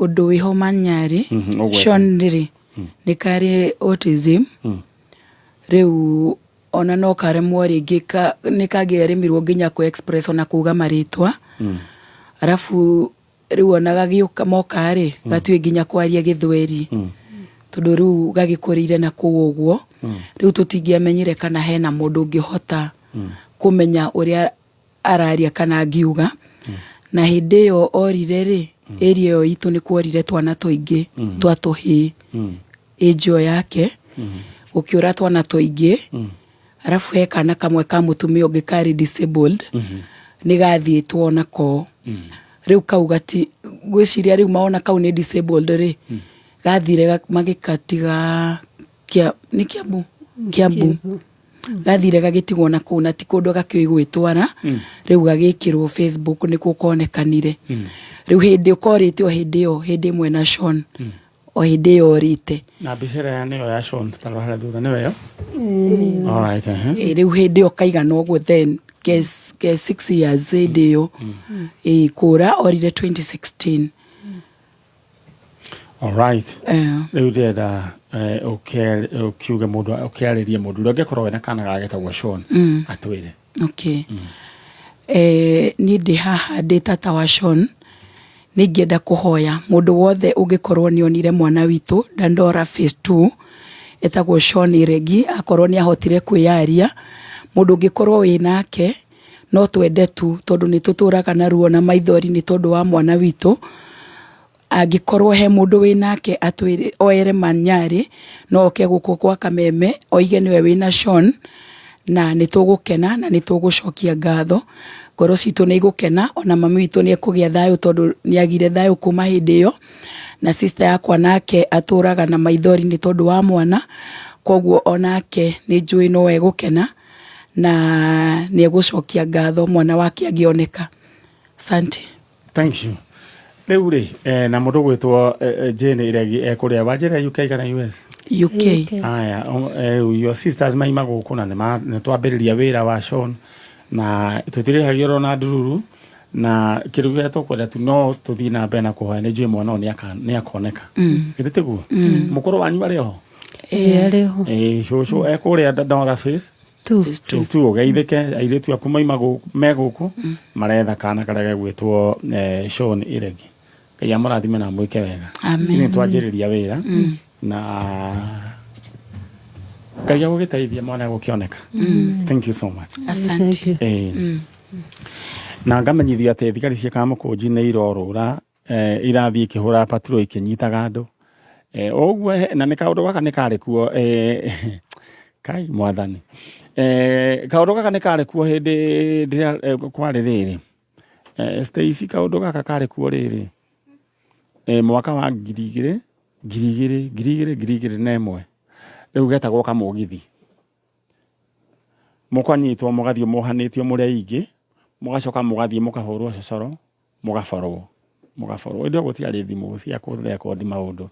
undu wiho manyari Sean riri ni kari autism riu ona no kare mwaringi ni kageremirwo nginya ku express ona kuga maritwa arafu riu ona gagiuka moka ri gatue nginya kwaria githweri tondu riu gagikurire na kuguo riu tutingiamenyire kana hena mundu ngihota kumenya uria araria kana ngiuga na hindi yo orire ri area yo itu ni kuorire twana toingi twatuhi ejo yake ukiura twana toingi arafu he kana kamwe ka mutumia ungikari disabled ni gathie twona ko riu kaugati gwiciria riu maona kau ni disabled ri gathire magikatiga kia ni kiambu gathire gagitigwo na ku na tikundu gakio igwitwara riu gagikirwo Facebook ni kukonekanire riu hindi ukorite o hindi mwena Sean o hindi yorite na bicera ya niyo ya Sean tarahala thutha niwe yo all right riu hindi okaiga noguo then kes 6 years hindi yo kura orire 2016 all right riu ndenda ukiuga mundu ukiariria mundu uria ngekorwo na kana gagetagwo Sean atwire okay ni ndi haha ndi tata wa Sean ningienda kuhoya mundu wothe ungikorwo ni onire mwana witu Dandora phase 2 etagwo Sean Iregi akorwo ni ahotire kwiyaria mundu ungikorwo winake no twende tu tondu ni tuturaga na ruo na maithori ni tondu wa mwana witu angikorwo he mundu winake atwire oere Manyari no oke guku kwa Kameme oige niwe wina Sean na nitugukena na nitugucokia ngatho ngoro citu ni igukena ona mami witu ni ekugia thayo tondu ni agire thayo kuma hindi iyo na sister yakwa nake aturaga na maithori ni tondu wa mwana koguo onake ni njui no egukena na ni egucokia ngatho mwana wake agioneka. Asante. Thank you. Rĩu rĩ na mũndũ gwĩtwo Jane Iregi ekũrĩa wanjĩra UK kana US? UK. Aya your sisters maima gũkũ na nĩ twambĩrĩria wĩra wa Sean na tũtirĩhagio rona ndururu na kĩrĩa tũkwenda tu no tũthiĩ na mbere na kũhoya nĩ njũĩ mwana nĩ akoneka. Gĩtĩ guo mũkũrũ wanyu arĩ ho? Arĩ ho. Cũcũ ekũrĩa Dandora phase 2 ugeithike airĩtu aku maima megũkũ maretha kana karĩa gwĩtwo Sean Iregi. Ngai amũrathime na mwĩke wega. Nĩ twanjĩrĩria wĩra na Ngai agũgĩteithia mwana gũkĩoneka. Thank you so much. Asante. Na ngamenyithia atĩ thigari cia Kamũkũnji nĩ irorũra irathiĩ ikĩhũra patrol ikĩnyitaga andũ. Ũguo na nĩ kaũndũ gaka nĩ karĩ kuo Kai mwathani. Kaũndũ gaka nĩ karĩ kuo hĩndĩ ndĩrĩa kwarĩ rĩrĩ. Stacy kaũndũ gaka karĩ kuo rĩrĩ. Mwaka wa 2021 rĩu getagwo Kamũgithi. Mũkanyitwo mũgathiĩ mũhanĩtio mũrĩa ingĩ mũgacoka mũgathiĩ mũkahũrwo cocoro mũgabarwo. Ndio gũtiarĩ thimũ cia kũrekondi maũndũ.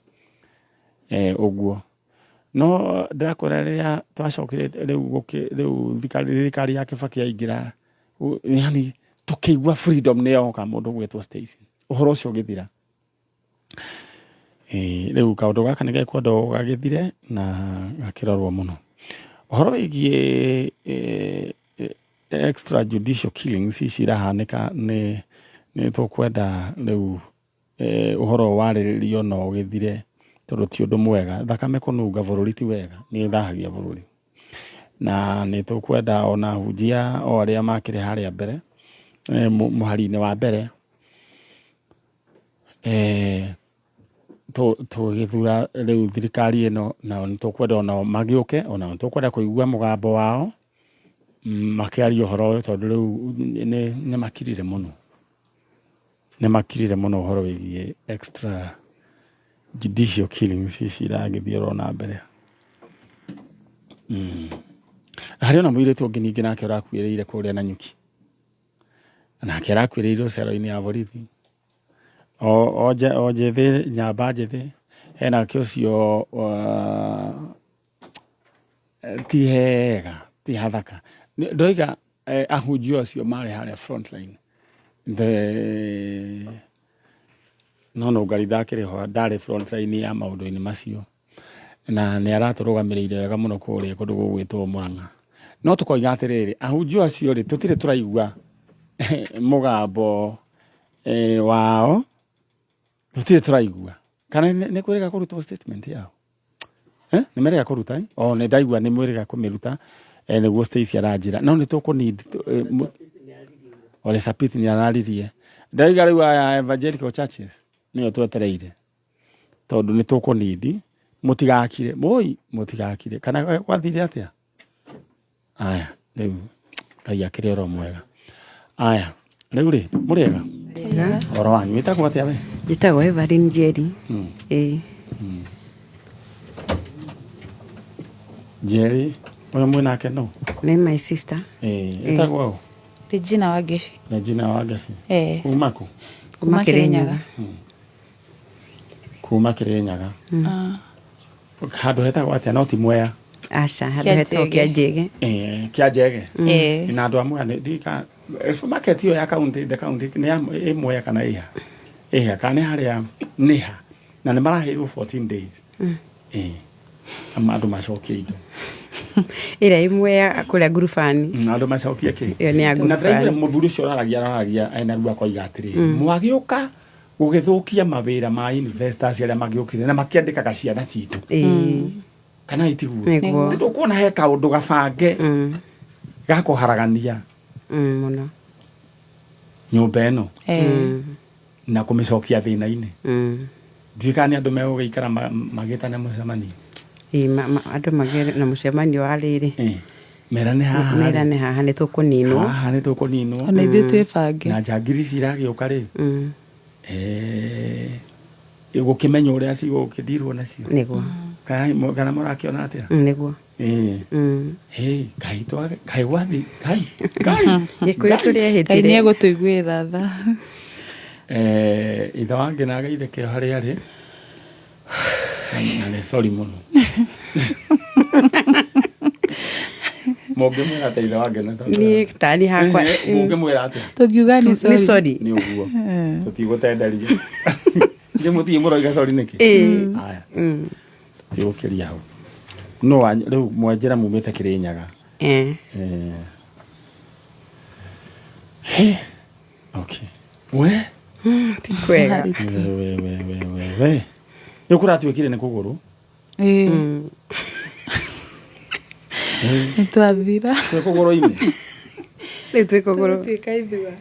Ũguo. No ndakora rĩrĩa twacokire rĩu thirikari ya Kibaki yaingĩra yani tukĩigua freedom nĩ yoka mũndũ gwĩtwo Stacy. Ũhoro ũcio ũgĩthira. Rĩu kaũndũ gaka nĩ gekwenda gagĩthire na gakĩrorwo mũno. Ũhoro wĩgiĩ extrajudicial killings ici irahanĩka nĩ tũkwenda rĩu ũhoro warĩrĩrio no ũgĩthire tondu ti ũndũ mwega. Thakame kũnunga bũrũri ti wega nĩ ĩthahagia bũrũri. Na nĩ tũkwenda ona hunjia o arĩa makĩrĩ harĩa mbere mũhari-inĩ wa mbere tũgĩthura rĩu thirikari ĩno na nĩ tũkwenda ona magĩũke ona nĩ tũkwenda kũigua mũgambo wao makĩaria ũhoro ũyũ tondũ rĩu nĩ makirire mũno. Nĩ makirire mũno ũhoro wĩgiĩ extra judicial killings ici iragĩthiĩ na mbere. Harĩ ona mũirĩtu ũngĩ ningĩ nake ũrakuĩrĩire kũrĩa Nanyuki. Nake arakuĩrĩirwo cero-inĩ ya borithi. O njethĩ nyamba njethĩ hena ke ũcio ti hega ti hathaka. Ndoiga ahunjia acio marĩ harĩa front line. No ngari ndakĩrĩ ho ndarĩ front line ya maũndũ-inĩ macio na nĩ aratũrũgamĩrĩire wega mũno kũrĩa kũndũ gũgwĩtwo Mũrang'a. No tũkoiga atĩrĩrĩ ahunjia acio rĩ tũtirĩ tũraigua mũgambo wao tũtirĩ tũraigua kana nĩ kwĩrĩga kũrutwo statement yao nĩ merĩga kũruta nĩ ndaigua nĩ mwĩrĩga kũmĩruta nĩguo Stacy aranjĩra no nĩ tũkũnidi Ole Sapit nĩ araririe ndaiga rĩu aya evangelical churches nĩyo twetereire tondũ nĩ tũkũnidi mũtigakire kana gwathire atĩa. Aya rĩu Ngai akĩrĩ oro mwega. Aya rĩu rĩ mũrĩega oro wanyu wĩtagwo atĩa we? Njĩtagwo Evelyn Jerry. Jerry ũyũ mwĩnake no? Nĩ my sister. Wĩtagwo ũ? Regina Wangeci. Regina Wangeci. Kuma kũ? Kuma Kĩrĩnyaga. Kuma Kĩrĩnyaga. Handũ hetagwo atĩa no ti Mwea? Aca handũ hetagwo Kĩanjege. Kĩanjege. Na andũ amwe ndika market iyo ya county the county nĩ Mwea kana Ĩha kana harĩa Nĩha na nĩ maraheirwo 14 days. Andũ macokie indo. Ĩrĩa imwe kũrĩa ngurubani. Andũ macokie kĩ? Iyo nĩ ya ngurubani. Na mũthuri ũcio araragia ena ruo akoiga atĩrĩ mwagĩũka gugithukia mawira ma investors aria magiukire na makiandikaga ciana citu kana itiguo ndukuona he kaundu gabange gakuharagania muno nyumba ino na kumicokia thina-ini ndikani andu megugiikara magitana mucemanio andu magire na mucemanio wa riri merane haha nä tå kå ninwo haha nä tå kå ninwo ona ithuä twä bange na njangiri ciragä å ka rä gå kä menya å rä a cigå kä ndirwo nacio niguo kana må rakä ona atä niguo ngai gwathi gä kå yå tå rä ehä ngai nä egå tå iguä thatha ithe wangä na gaithe kä o harä arä na nä sori må no Moge mwera ate ithe wangä na niä tani hakwa moge mwera ate tångiuga nä sori nä å guo tå tigå tenderia nä må tigä må roiga sori nä kä aya tigå kä ria hau no rä u mwenjera mumä te kä rä nyaga we ti kwega we rä kå ratuä kire nä kå gå rå nä twathira twä kå gå rå-inä rä u twä kå gå rå tuä ka ithua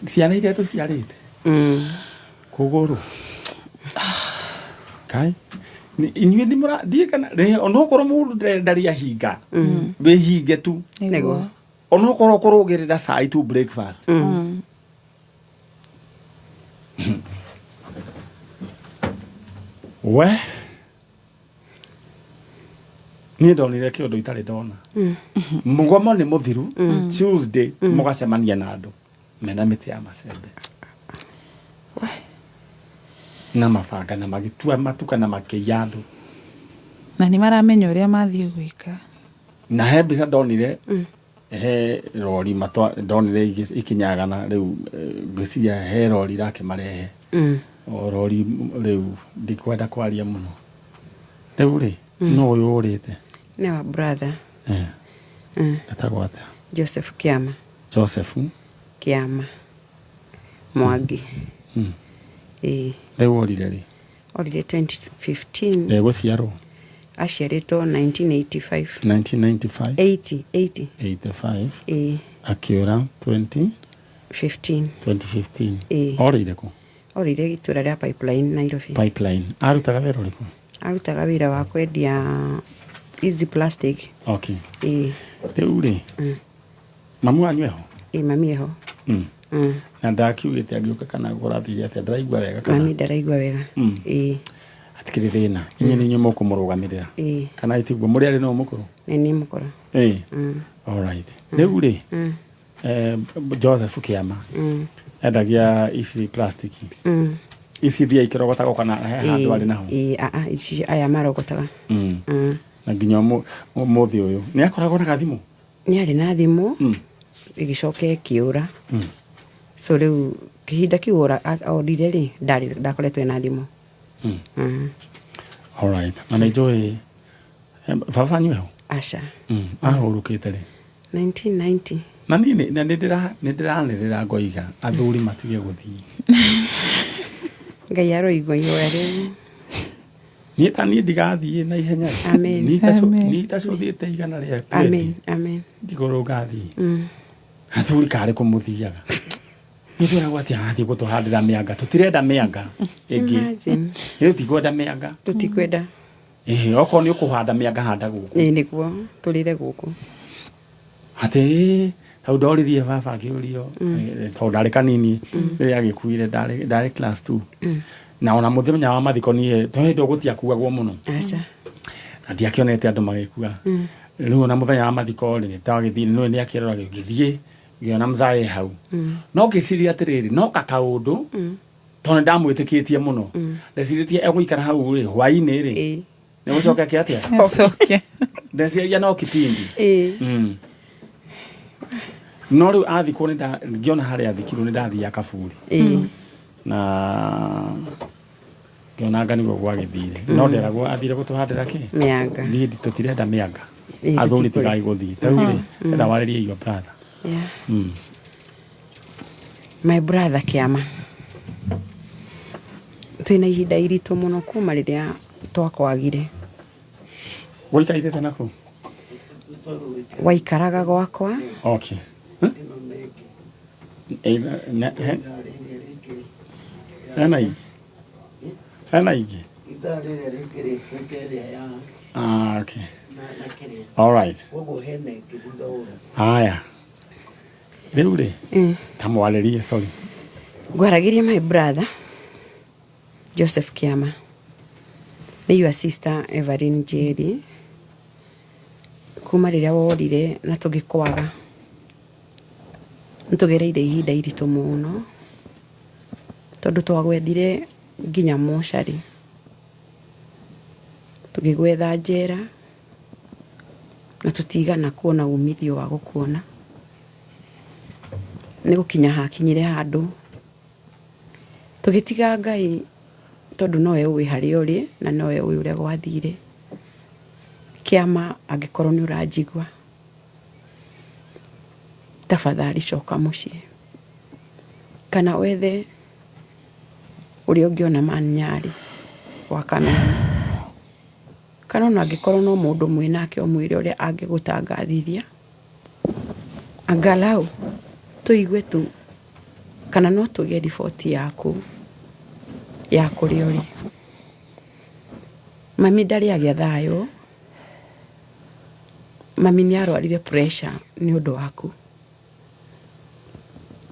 ciana iria tå ciarä te kå gå rå kai inyuä nä må rathiä kana onokorwo må ndå ndarä ahinga wä hinge tu onokorwo kå rå gä rä ra cai tu breakfast we niä ndonire kä å ndå itarä ndona må gomo nä må thiru Tuesday må gacemania na andå mena mä tä ya macembe na mabanga na magitua matuka na makäia andå na nä maramenya å rä a mathiä gwä ka na he mbica ndonire he rori ndonire ikinyagana rä u ngwiciria he rori rakä marehe o rori rä u ndikwenda kwaria må no rä u rä no å yå å rä te nä wa brother etagwo atä Joseph Kiama Joseph Kiama Mwangi rä u orire rä orire 2015 gå ciarwo aciarä two 1985 akä å ra 2015 orä ire kå orire itå ra rä a pipeline Nairobi arutaga wä ra å rä kå arutaga wä ra wa kwendia easy plastic rä u rä mamu wanyu eho mami eho na ndakiugä te angä å ka kana gå rathire atä ndaraigua wega mami ndaraigua wega atikä rä thä na inyuä nä inyuä må kå må rå gamä rä ra kana itiguo må rä arä no må kå rå nä må kå rå rä u rä Joseph Kiama endagia ici plastic ici thia ikä rogotagwo kana he handå arä naho aya marogotaga na nginya må thä å yå nä akoragwo na gathimå nä arä na thimå ä gä coka ä kä å ra so rä u kä hinda kä u orire rä ndakoretwo na thimå na nä njå baba nyuä ho aca ahå rå kä te rä 1990 na nä ndä ranä rä ra ngoiga athuri matige gå thiä ngai aroigua ihoya rä niä ta niä ndigathiä na ihenya nä tacå te igana rä ndigå rå ngathiä athuri karä kå må thiaga nä twä ragwo atä agathiä gå tå handä ra mä anga tå tirenda mä anga ä ngä rä u tikwenda mä anga tå tikwenda okorwo nä å kå handa mä anga handa gå kå nä guo tå rä re gå kå atä hau ndoririe baba akä å rio tondå ndarä kanini rä rä agä kuire ndarä class 2 na ona må thenya wa mathiko niä to hä ndä å gå tiakuagwo må no na ndiakionete andå magä kua rä u ona må thenya wa mathiko rä nä tawagä thiä nä nä akä rora gä thiä gä ona mzaä hau no ngä ciria atä rä rä no kakaå ndå tondå nä ndamwä tä kä tie må no ndecirä tie egå ikara hau rä hwainä rä nä gå coke akä atä ndeciragia no kipindi no rä u athikwo ngĩona harä athikirwo nä ndathiaga kaburi na ngĩona anga nĩguo gwagä thire no nderagwo athire gå tå handä ra kä niä tå tirenda mä anga athå rä tigai gå thiä tarä u rä enda warä rie your brother My brother Kiama. Twina ihinda iritu muno kuma riria twakwagire. Waikaire tena ku? Waikaraga gwakwa. Okay. Hena ingi. Ah, okay. All right. Aya. Riu ri? Tamwaririe, sorry. Gwaragirie my brother Joseph Kiama. Ni your sister Evelyn Jerry. Kuma riria worire na tugikwaga. Ntugereire ihinda iritu muno. Tondu twagwethire nginya moshari. Tugigwetha njera na tutigana kuona umithio wa gukuona. Ni gukinya hakinyire handu tugitiga Ngai tondu noe uwi hari uri na noe uwi uria gwathire. Kiama angikorwo ni uranjigwa, tafadhali coka mucii kana wethe uri ungiona manyari wa Kameme, kana no angikorwo no mundu mwinake omwire uria angigutangathithia angalau tuigwe tu kana no tuge report yaku ya kuriori. Mami ndari agia thayo. Mami ni arwarire pressure ni undu waku.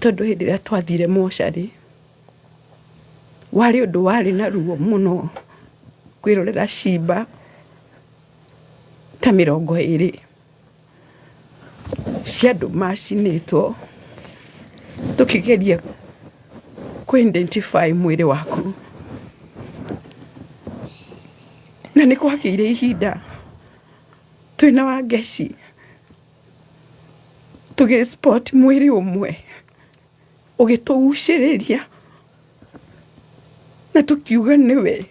Tondu hindi ria twathire moshari wari undu wari na ruo muno kwirorera ciimba ta 20 cia andu macinitwo tukigeria ku identify mwiri waku. Na ni kwagire ihinda twina wa Ngeci tugi spot mwiri umwe ugituguciriria na tukiuga niwe.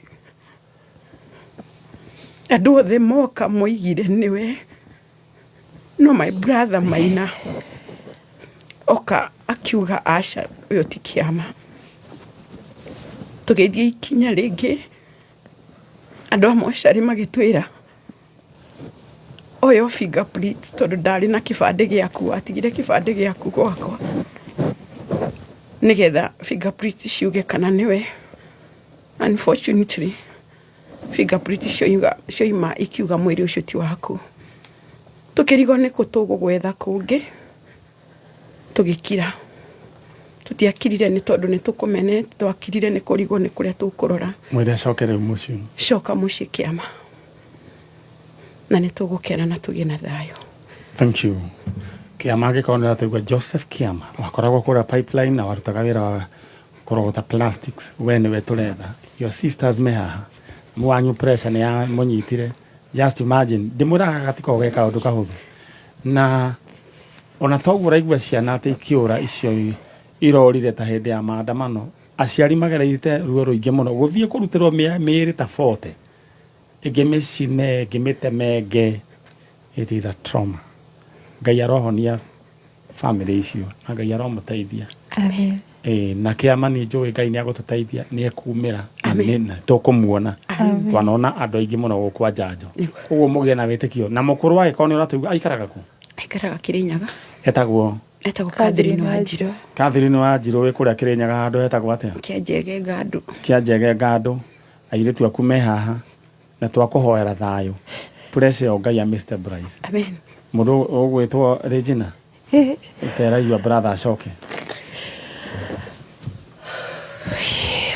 Andu othe moka moigire niwe, no my brother Maina oka akiuga aca uyo ti Kiama. Tugithie ikinya ringi andu a moshari magitwira oyo fingerprints tondu ndari na kibande giaku, atigire kibande giaku gwakwa nigetha fingerprints ciuge kana niwe. Unfortunately fingerprints cioima ikiuga mwiri ucio ti waku. Tukirigo ni kutugugwetha kungi tugikira. Tutiakirire ni tondu ni tukumene, twakirire ni kurigo ni kuria tukurora. Mwiri acokere mucio. Coka muci Kiama. Na ni tugukena na tugina thayo. Thank you. Kiama gikona atugwa Joseph Kiama wakoragwo kura pipeline na warutaga wira wa kurogota plastics. We niwe turetha. Your sisters me haha mwanyu pressure ni ya munyitire. Just imagine ndimuraga gatiko geka undu kahuthu na ona togura igwa ciana ati ikiura icio irorire ta hindi ya maandamano. Aciari magereite ruo ruingi muno guthie kurutirwo miiri ta 40 igimicine gimiteme. It is a trauma. Ngai arohonia family icio na Ngai aromuteithia. Amen. Na Kiama ni njui Ngai ni agututeithia ni ekumira amina tukumuona twanona andu aingi muno gukwa njanjo uguo mugie na witikio na mukuru wake koni uratuga aikaraga ku aikaraga Kirinyaga etagwo Catherine Wanjiru. Catherine Wanjiru we kuria Kirinyaga handu etagwo atia Kianjege Ngadu airitu aku me haha na twakuhoera thayo pressure o Ngai ya Mr. Bryce. Amen. Mundu ugwitwo Regina thera your brother acoke.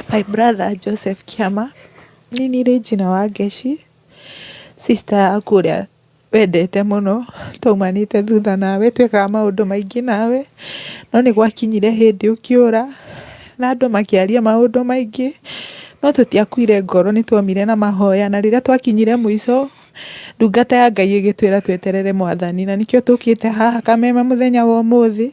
My brother Joseph Kiama. Nini Regina wa Ngeci. Sister yaku uria wendete muno. Taumanite thutha nawe twekaga maundu maingi nawe. No ni gwakinyire hindi ukiura na andu makiaria maundu maingi. No tutiakuire ngoro ni twomire na mahoya na riria twakinyire muico ndungata ya Ngai igitwira tweterere mwathani na nikio tukite haha Kameme muthenya wa umuthi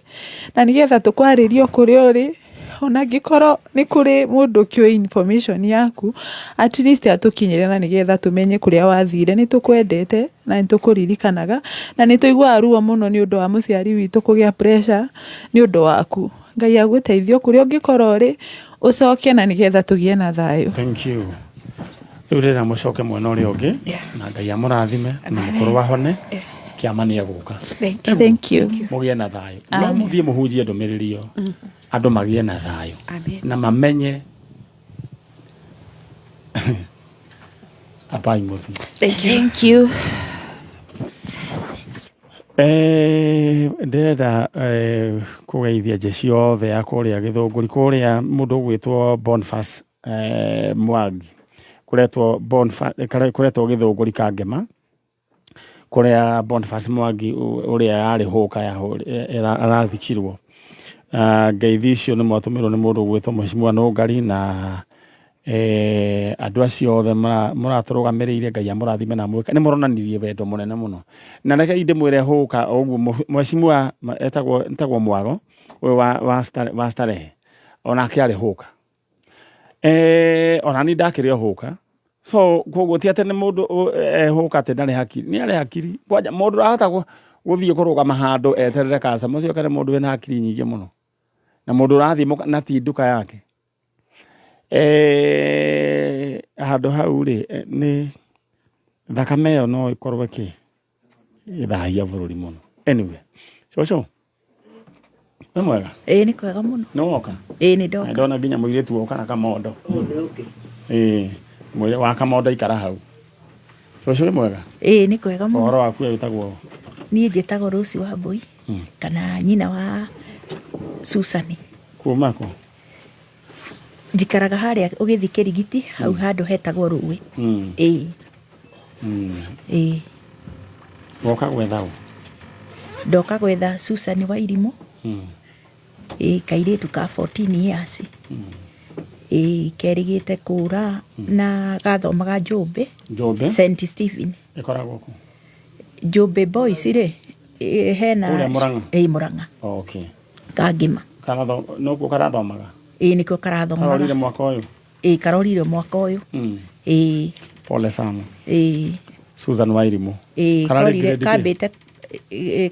na nigetha tukwaririo kuri uri ona ngikoro ni kuri mundu kio information yaku at least atukinyire na nigetha tumenye kuria wathire. Ni tukwendete na ni tukuririkanaga na ni tuigua ruo muno ni undu wa muciari witu kugia pressure ni undu waku Ngai agũteithio kũrĩa ũngĩkorwo ũrĩ ũcoke na nĩgetha tũgĩe na thayũ. Thank you. Rĩu rĩrĩa mũcoke mwena ũrĩa ũngĩ na Ngai amũrathime na mũkorwo wahone kĩama nĩ egũka. Thank you. Mũgĩe na thayũ. No mũthiĩ mũhunjie ndũmĩrĩri ĩyo. Andũ magĩe na thayũ na mamenye apai mũthi. Thank you. Ndĩrenda kũgeithia jeshi yothe ya kũrĩa Gĩthũngũri kũrĩa mũndũ gwĩtwo Boniface Mwangi kũretwo Gĩthũngũri Kangema kũrĩa Boniface Mwangi ũrĩa yarĩ hũka arathikirwo. Ngeithi icio nĩ mwatũmĩrwo nĩ mũndũ gwĩtwo Mheshimiwa Nũngari na andũ acio othe mũratũrũgamĩrĩire Ngai amũrathime na mwĩka nĩ mũronanirie wendo mũnene mũno na reke inde mwĩre hũka ũguo Mheshimiwa etagwo Mwago ũyũ wa Starehe onake arĩ hũka ona ni ndakĩrĩ hũka so koguo ti atĩ nĩ mũndũ hũka atĩ ndarĩ hakiri nĩ arĩ hakiri kwanja mũndũ arahota gũthiĩ kũrũgama handũ eterere kaca mũcio kana mũndũ wĩna hakiri nyingĩ mũno na mũndũ ũrathiĩ na ti nduka yake handũ hau rĩ nĩ thakame ĩyo no ĩkorwo ĩthahia bũrũri mũno. Anyway, so nĩ mwega? Nĩ kwega mũno. Nĩ woka? Nĩ ndoka. Ndona nginya mũirĩtu woka na kamondo. Mwĩrĩ wa kamondo ikara hau. So nĩ mwega? Nĩ kwega mũno. Ũhoro waku wĩtagwo? Niĩ njĩtagwo Rose Wambui kana nyina wa Susani. Kuma kũ? Njikaraga harĩa ũgĩthi Kĩrigiti hau handũ hetagwo Rũĩ. Woka gwetha ũ? Ndoka gwetha Susani wa Irimũ. Kairĩtu ka 14 years. Kerigĩte kũra na gathomaga Njũmbĩ. Njũmbĩ? St Stephen. Ĩkoragwo kũ? Njũmbĩ boys rĩ hena kũrĩa Mũrang'a? Mũrang'a. Okay. Kangima. Nokuo karathomaga? Nĩkuo karathomaga. Karorire mwaka ũyũ? Karorire mwaka ũyũ. Pole sana. Susan wa Irimũ. Karorire kambĩte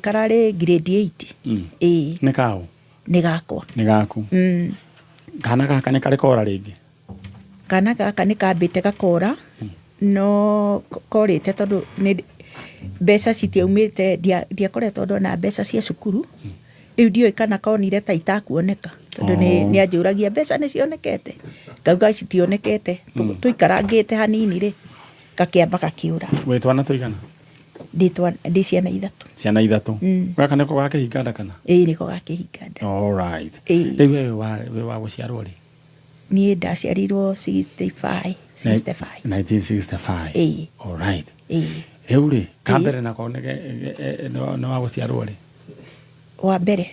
kararĩ grade 8. Nĩ kaũ? Nĩ gakwa. Nĩ gaku. Kana gaka nĩ karĩ kora rĩngĩ? Kana gaka nĩ kambĩte gakora no korĩte tondũ mbeca citiaumĩte ndiakoretwo ndona mbeca cia cukuru. Rĩu ndiũĩ kana konire ta itakuoneka tondũ nĩ anjũragia mbeca nĩ cionekete ngauga citionekete tũikarangĩte hanini rĩ gakĩamba gakĩũra. Wĩ twana tũigana? Ndĩ ciana ithatũ. Ciana ithatũ? Gaka nĩko gakĩhinganda kana? Nĩko gakĩhinganda. All right. Rĩu wĩ wa gũciarwo rĩ? Niĩ ndaciarirwo 65. 1965. All right. Rĩu rĩ kambere nako nĩ wa gũciarwo rĩ? Wa mbere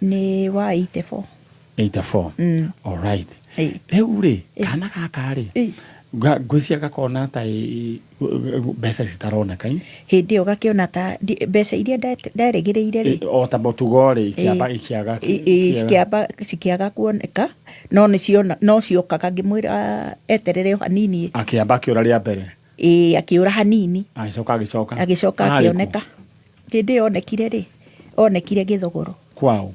nĩ wa 84. 84. All right. Rĩu rĩ kana gaka rĩ ngwĩcia gakona ta mbeca citaroneka hĩndĩ ĩyo gakĩona ta mbeca iria nderĩgĩrĩire rĩ o ta mũtugo rĩ cikĩaga kuoneka no ciokaga ngĩmwĩra eterere hanini akĩamba akĩũra rĩa mbere akĩũra hanini agĩcoka akĩoneka hĩndĩ ĩyo onekire Gĩthogoro kwao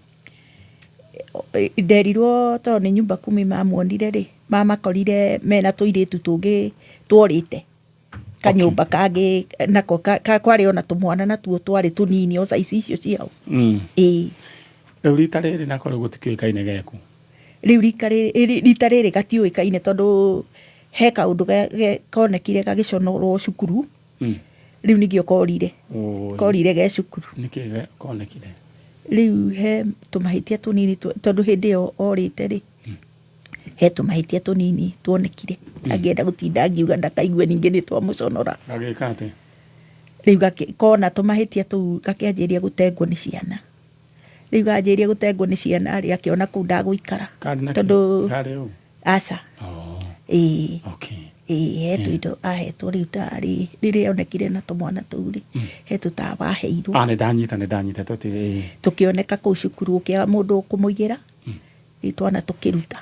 nderirwo tondũ nĩ nyumba kumi mamuonire rĩ mamakorire mena tũirĩtu tũngĩ tworĩte kanyũmba kangĩ nako kwarĩ ona tũmwana natuo twarĩ tũnini o caici icio ciao. Rĩu rita rĩrĩ nako rĩu gũtikĩũĩkaine geku? Rĩu rita rĩrĩ gatiũĩkaine tondũ he kaũndũ konekire gagĩconorwo cukuru rĩu nĩkĩo korire ge cukuru. Nĩkĩ konekire? Rĩu he tũmahĩtia tũnini tondũ hĩndĩ ĩyo orĩte rĩ he tũmahĩtia tũnini tuonekire angĩenda gũtinda ngiuga ndakaigue ningĩ nĩ twamũconora. Gagĩka atĩ? Rĩu kona tũmahĩtia tũu gakĩanjĩria gũtengwo nĩ ciana. Rĩu ganjĩria gũtengwo nĩ ciana rĩ akĩona kũu ndagũikara tondũ aca hetũ indo ahetwo rĩu tarĩ rĩrĩa onekire na tũmwana tũu rĩ hetũ ta waheirwo. Nĩ ndanyita tũkĩoneka kũu cukuru ũkĩaga mũndũ ũkũmũigĩra rĩu twana tũkĩruta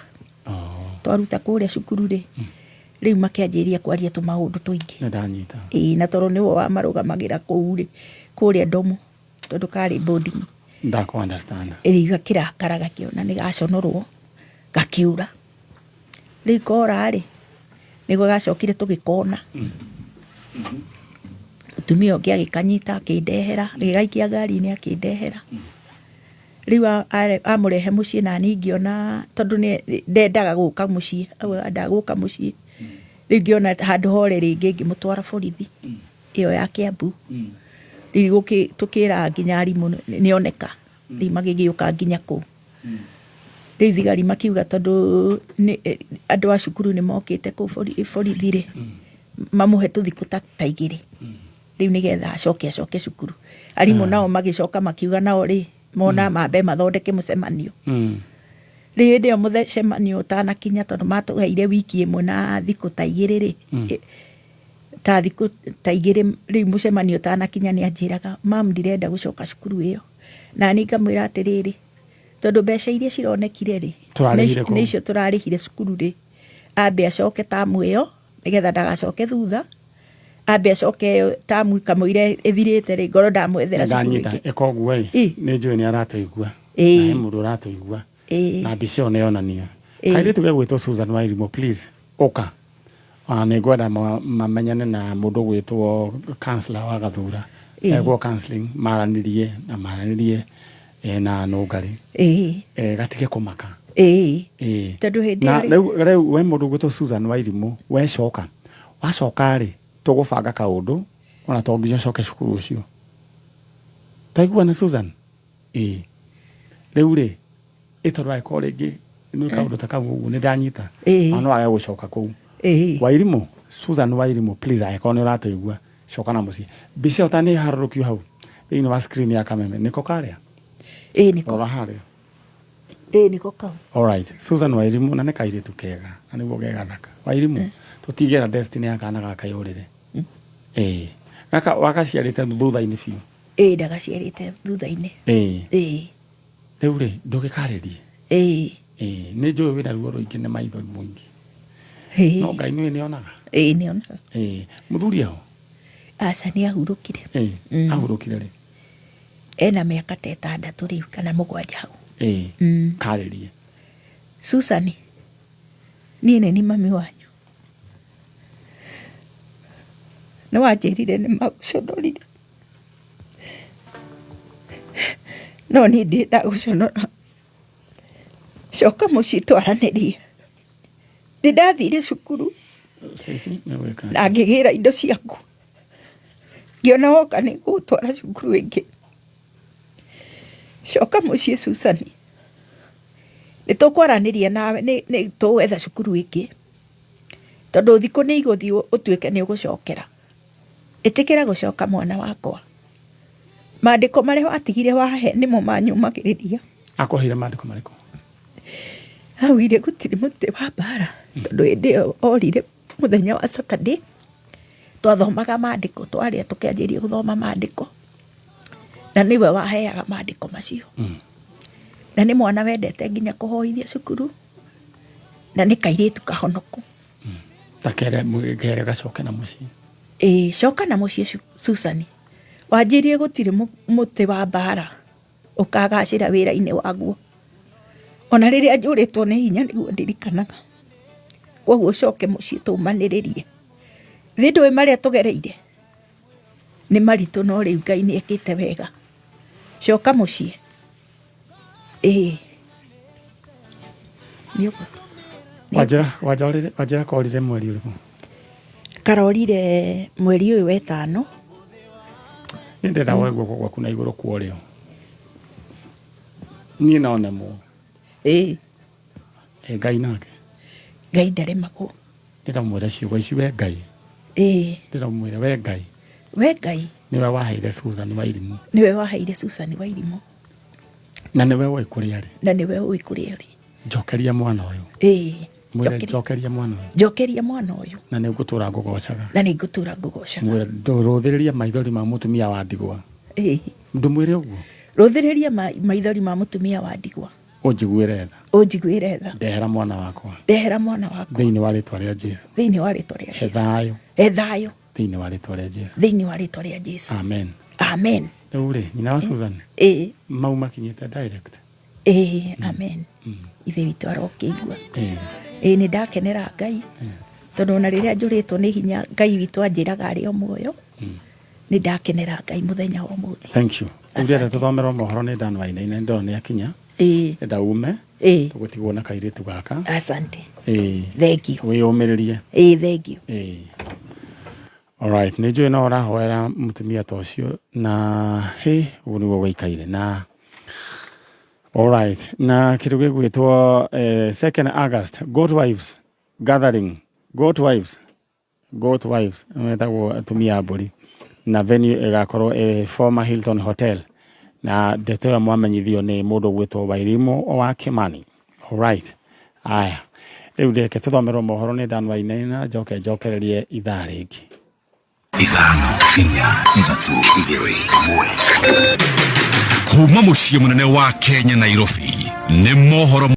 twaruta kũrĩa cukuru rĩ rĩu makĩanjĩria kwaria tũmaũndũ tũingĩ. Nĩ ndanyita. Na tondũ nĩwe wamarũgamagĩra kũu rĩ kũrĩa Ndomo tondũ karĩ boarding Ndako understand. Iriga kirakara gakiona ni gaconorwo gakiura. Rikora ri nigo gacokire tugikona. Mutumia ũngĩ agĩkanyita akĩndehera gĩgaikia ngari-inĩ akĩndehera rĩu amũrehe mũciĩ na niĩ ngĩona tondũ ndendaga gũka mũciĩ ndagũka mũciĩ rĩu ngĩona handũ hore rĩngĩ ngĩmũtwara borithi ĩyo ya Kiambu rĩu tũkĩra nginya arimũ nĩoneka rĩu magĩgĩũka nginya kũu rĩu thigari makiuga tondũ andũ a cukuru nĩ mokĩte kũu borithi rĩ mamũhe tũthikũ ta igĩrĩ rĩu nĩgetha acoke cukuru arimũ nao magĩcoka makiuga nao rĩ mona mambe mathondeke mũcemanio rĩu hĩndĩ ĩyo mũcemanio ũtanakinya tondũ matũheire wiki ĩmwe na thikũ ta igĩrĩ rĩ ta thikũ ta igĩrĩ rĩu mũcemanio ũtanakinya nĩ anjĩraga mam ndirenda gũcoka cukuru ĩyo na niĩ ngamwĩra atĩrĩrĩ tondũ mbeca iria cironekire rĩ nĩ icio tũrarĩhire cukuru rĩ ambe acoke tamu ĩyo nĩgetha ndagacoke thutha ambe acoke tamu kamũire ĩthirĩte rĩ ngoro ndamwethera cukuru ĩngĩ ĩkoguo nĩ njũĩ nĩ aratũigua na mũndũ aratũigua na mbica ĩyo nĩ yonanio kairĩtu gĩa gwĩtwo Susan Wairimu please ũka nĩ ngwenda mamenyane na mũndũ gwĩtwo counselor wa Gathura egwo counseling maranĩrie na Nũngari gatige kũmaka tondũ hĩndĩ na rĩu we mũndũ gwĩtwo Susan Wairimu wecoka wacoka rĩ tũgũbanga kaũndũ ona to nginya coke cukuru ũcio taiguana Susan rĩu rĩ ĩtondũ agĩkorwo rĩngĩ nĩ kaũndũ ta kau ũguo nĩ ndanyita no wage gũcoka kũu Wairimu Susan Wairimu please agĩkorwo nĩ ũratũigua coka na mũciĩ mbica ũtanĩ harũrũkio hau thĩinĩ wa screen ya kameme nĩko karĩa nĩko rora harĩa nĩko kau alright Susan Wairimu na nĩ kairĩtu kega na nĩguo gegathaka Wairimu tũtigera destiny ya kana gaka yũrĩre gaka wagaciarĩte thutha-inĩ biũ ndagaciarĩte thutha-inĩ rĩu rĩ ndũgĩkarĩrie nĩ njũĩ wĩna ruo rũingĩ nĩ maitho mũingĩ no Ngai nĩwe nĩonaga nĩonaga mũthuri aho aca nĩ ahurũkire ahurũkire rĩ ena mĩaka ta 6 rĩu kana 7 hau karĩrie Susan niĩ nĩ ni mami wanyu nĩ wanjĩrire nĩ magũconorire no niĩ ndĩenda gũconora coka mũciĩ twaranĩrie nĩ ndathire cukuru na ngĩgĩra indo ciaku ngĩona woka nĩ gũtwara cukuru ĩngĩ coka mũciĩ Susan nĩ tũkwaranĩria nawe nĩ tũgwetha cukuru ĩngĩ tondũ thikũ nĩ igũthiĩ ũtuĩke nĩ ũgũcokera ĩtĩkĩra gũcoka mwana wakwa maandĩko marĩa watigire wahe nĩmo manyumagĩrĩria akwahire maandĩko marĩkũ awire gũtirĩ mũtĩ wa mbara tondũ hĩndĩ ĩyo orire mũthenya wa Saturday twathomaga maandĩko twarĩa tũkĩanjĩria gũthoma maandĩko na nĩwe waheaga maandĩko macio na nĩ mwana wendete nginya kũhoithia cukuru na nĩ kairĩtu kahonoku takere gacoke na mũciĩ coka na mũciĩ Susan wanjĩrie gũtirĩ mũtĩ wa mbara ũkagacĩra wĩra-inĩ waguo ona rĩrĩa njũrĩtwo nĩ hinya nĩguo ndirikanaga koguo coke mũciĩ tũmanĩrĩrie thĩ ndũĩ marĩa tũgereire nĩ maritũ no rĩu Ngai nĩ ekĩte wega coka mũciĩ Wajĩra korire mweri ũrĩkũ karorire mweri ũyũ wa 5 nĩ ndĩrenda woe guoko gwaku na igũrũ kwa ũrĩo niĩ no nemwo Ngai nake Ngai ndaremagwo ndĩramwĩra ciugo ici we Ngai ndĩramwĩra we Ngai niwe waheire Susan Wairimu na niwe ũĩ kũrĩa arĩ njokeria mwana ũyũ njokeria mwana ũyũ na nĩ ngũtũra ngũgocaga mwĩra ndũrũthĩrĩria maithori ma mũtumia wa ndigwa ndũmwĩre ũguo rũthĩrĩria maithori ma mũtumia wa ndigwa ũnjiguĩre tha ndehera mwana wakwa thĩinĩ wa rĩtwa rĩa Jesũ he thayũ thĩinĩ wa rĩtwa rĩa Jesũ thĩinĩ wa rĩtwa rĩa Jesũ amen amen Ule nyina wa Susan mauma kinyita direct amen ithe witũ arokĩigua nĩ ndakenera Ngai tondũ na rĩrĩa njũrĩtwo nĩ hinya Ngai witũ anjĩraga arĩ o muoyo nĩ ndakenera Ngai mũthenya wa ũmũthĩ. Thank you. Ũrĩa tũthomera mohoro nĩ Dan Wainaina ndo nĩ akinya ndaume tũgũtigwo na kairĩtu gaka. Asante. Thank you. Wĩyũmĩrĩrie. Thank you. Alright, nĩnjũĩ no ũrahoera mũtumia ta ũcio na ũguo nĩguo gũikaire na alright, na kĩndũ gĩgwĩtwo 2nd August Goat Wives Gathering. Goat Wives metagwo atumia a mbũri na venue ĩgakorwo former Hilton Hotel na ndeto ya mwamenyithio nĩ mũndũ gwĩtwo Wairimu wa Kimani. Alright, aya rĩu reke tũthomerwo mohoro nĩ Dan Wainaina njokererie ithaa rĩngĩ. Ithano, inya, ithatũ, igĩrĩ, ĩmwe. Kuma mũciĩ mũnene wa Kenya Nairobi nĩ mohoro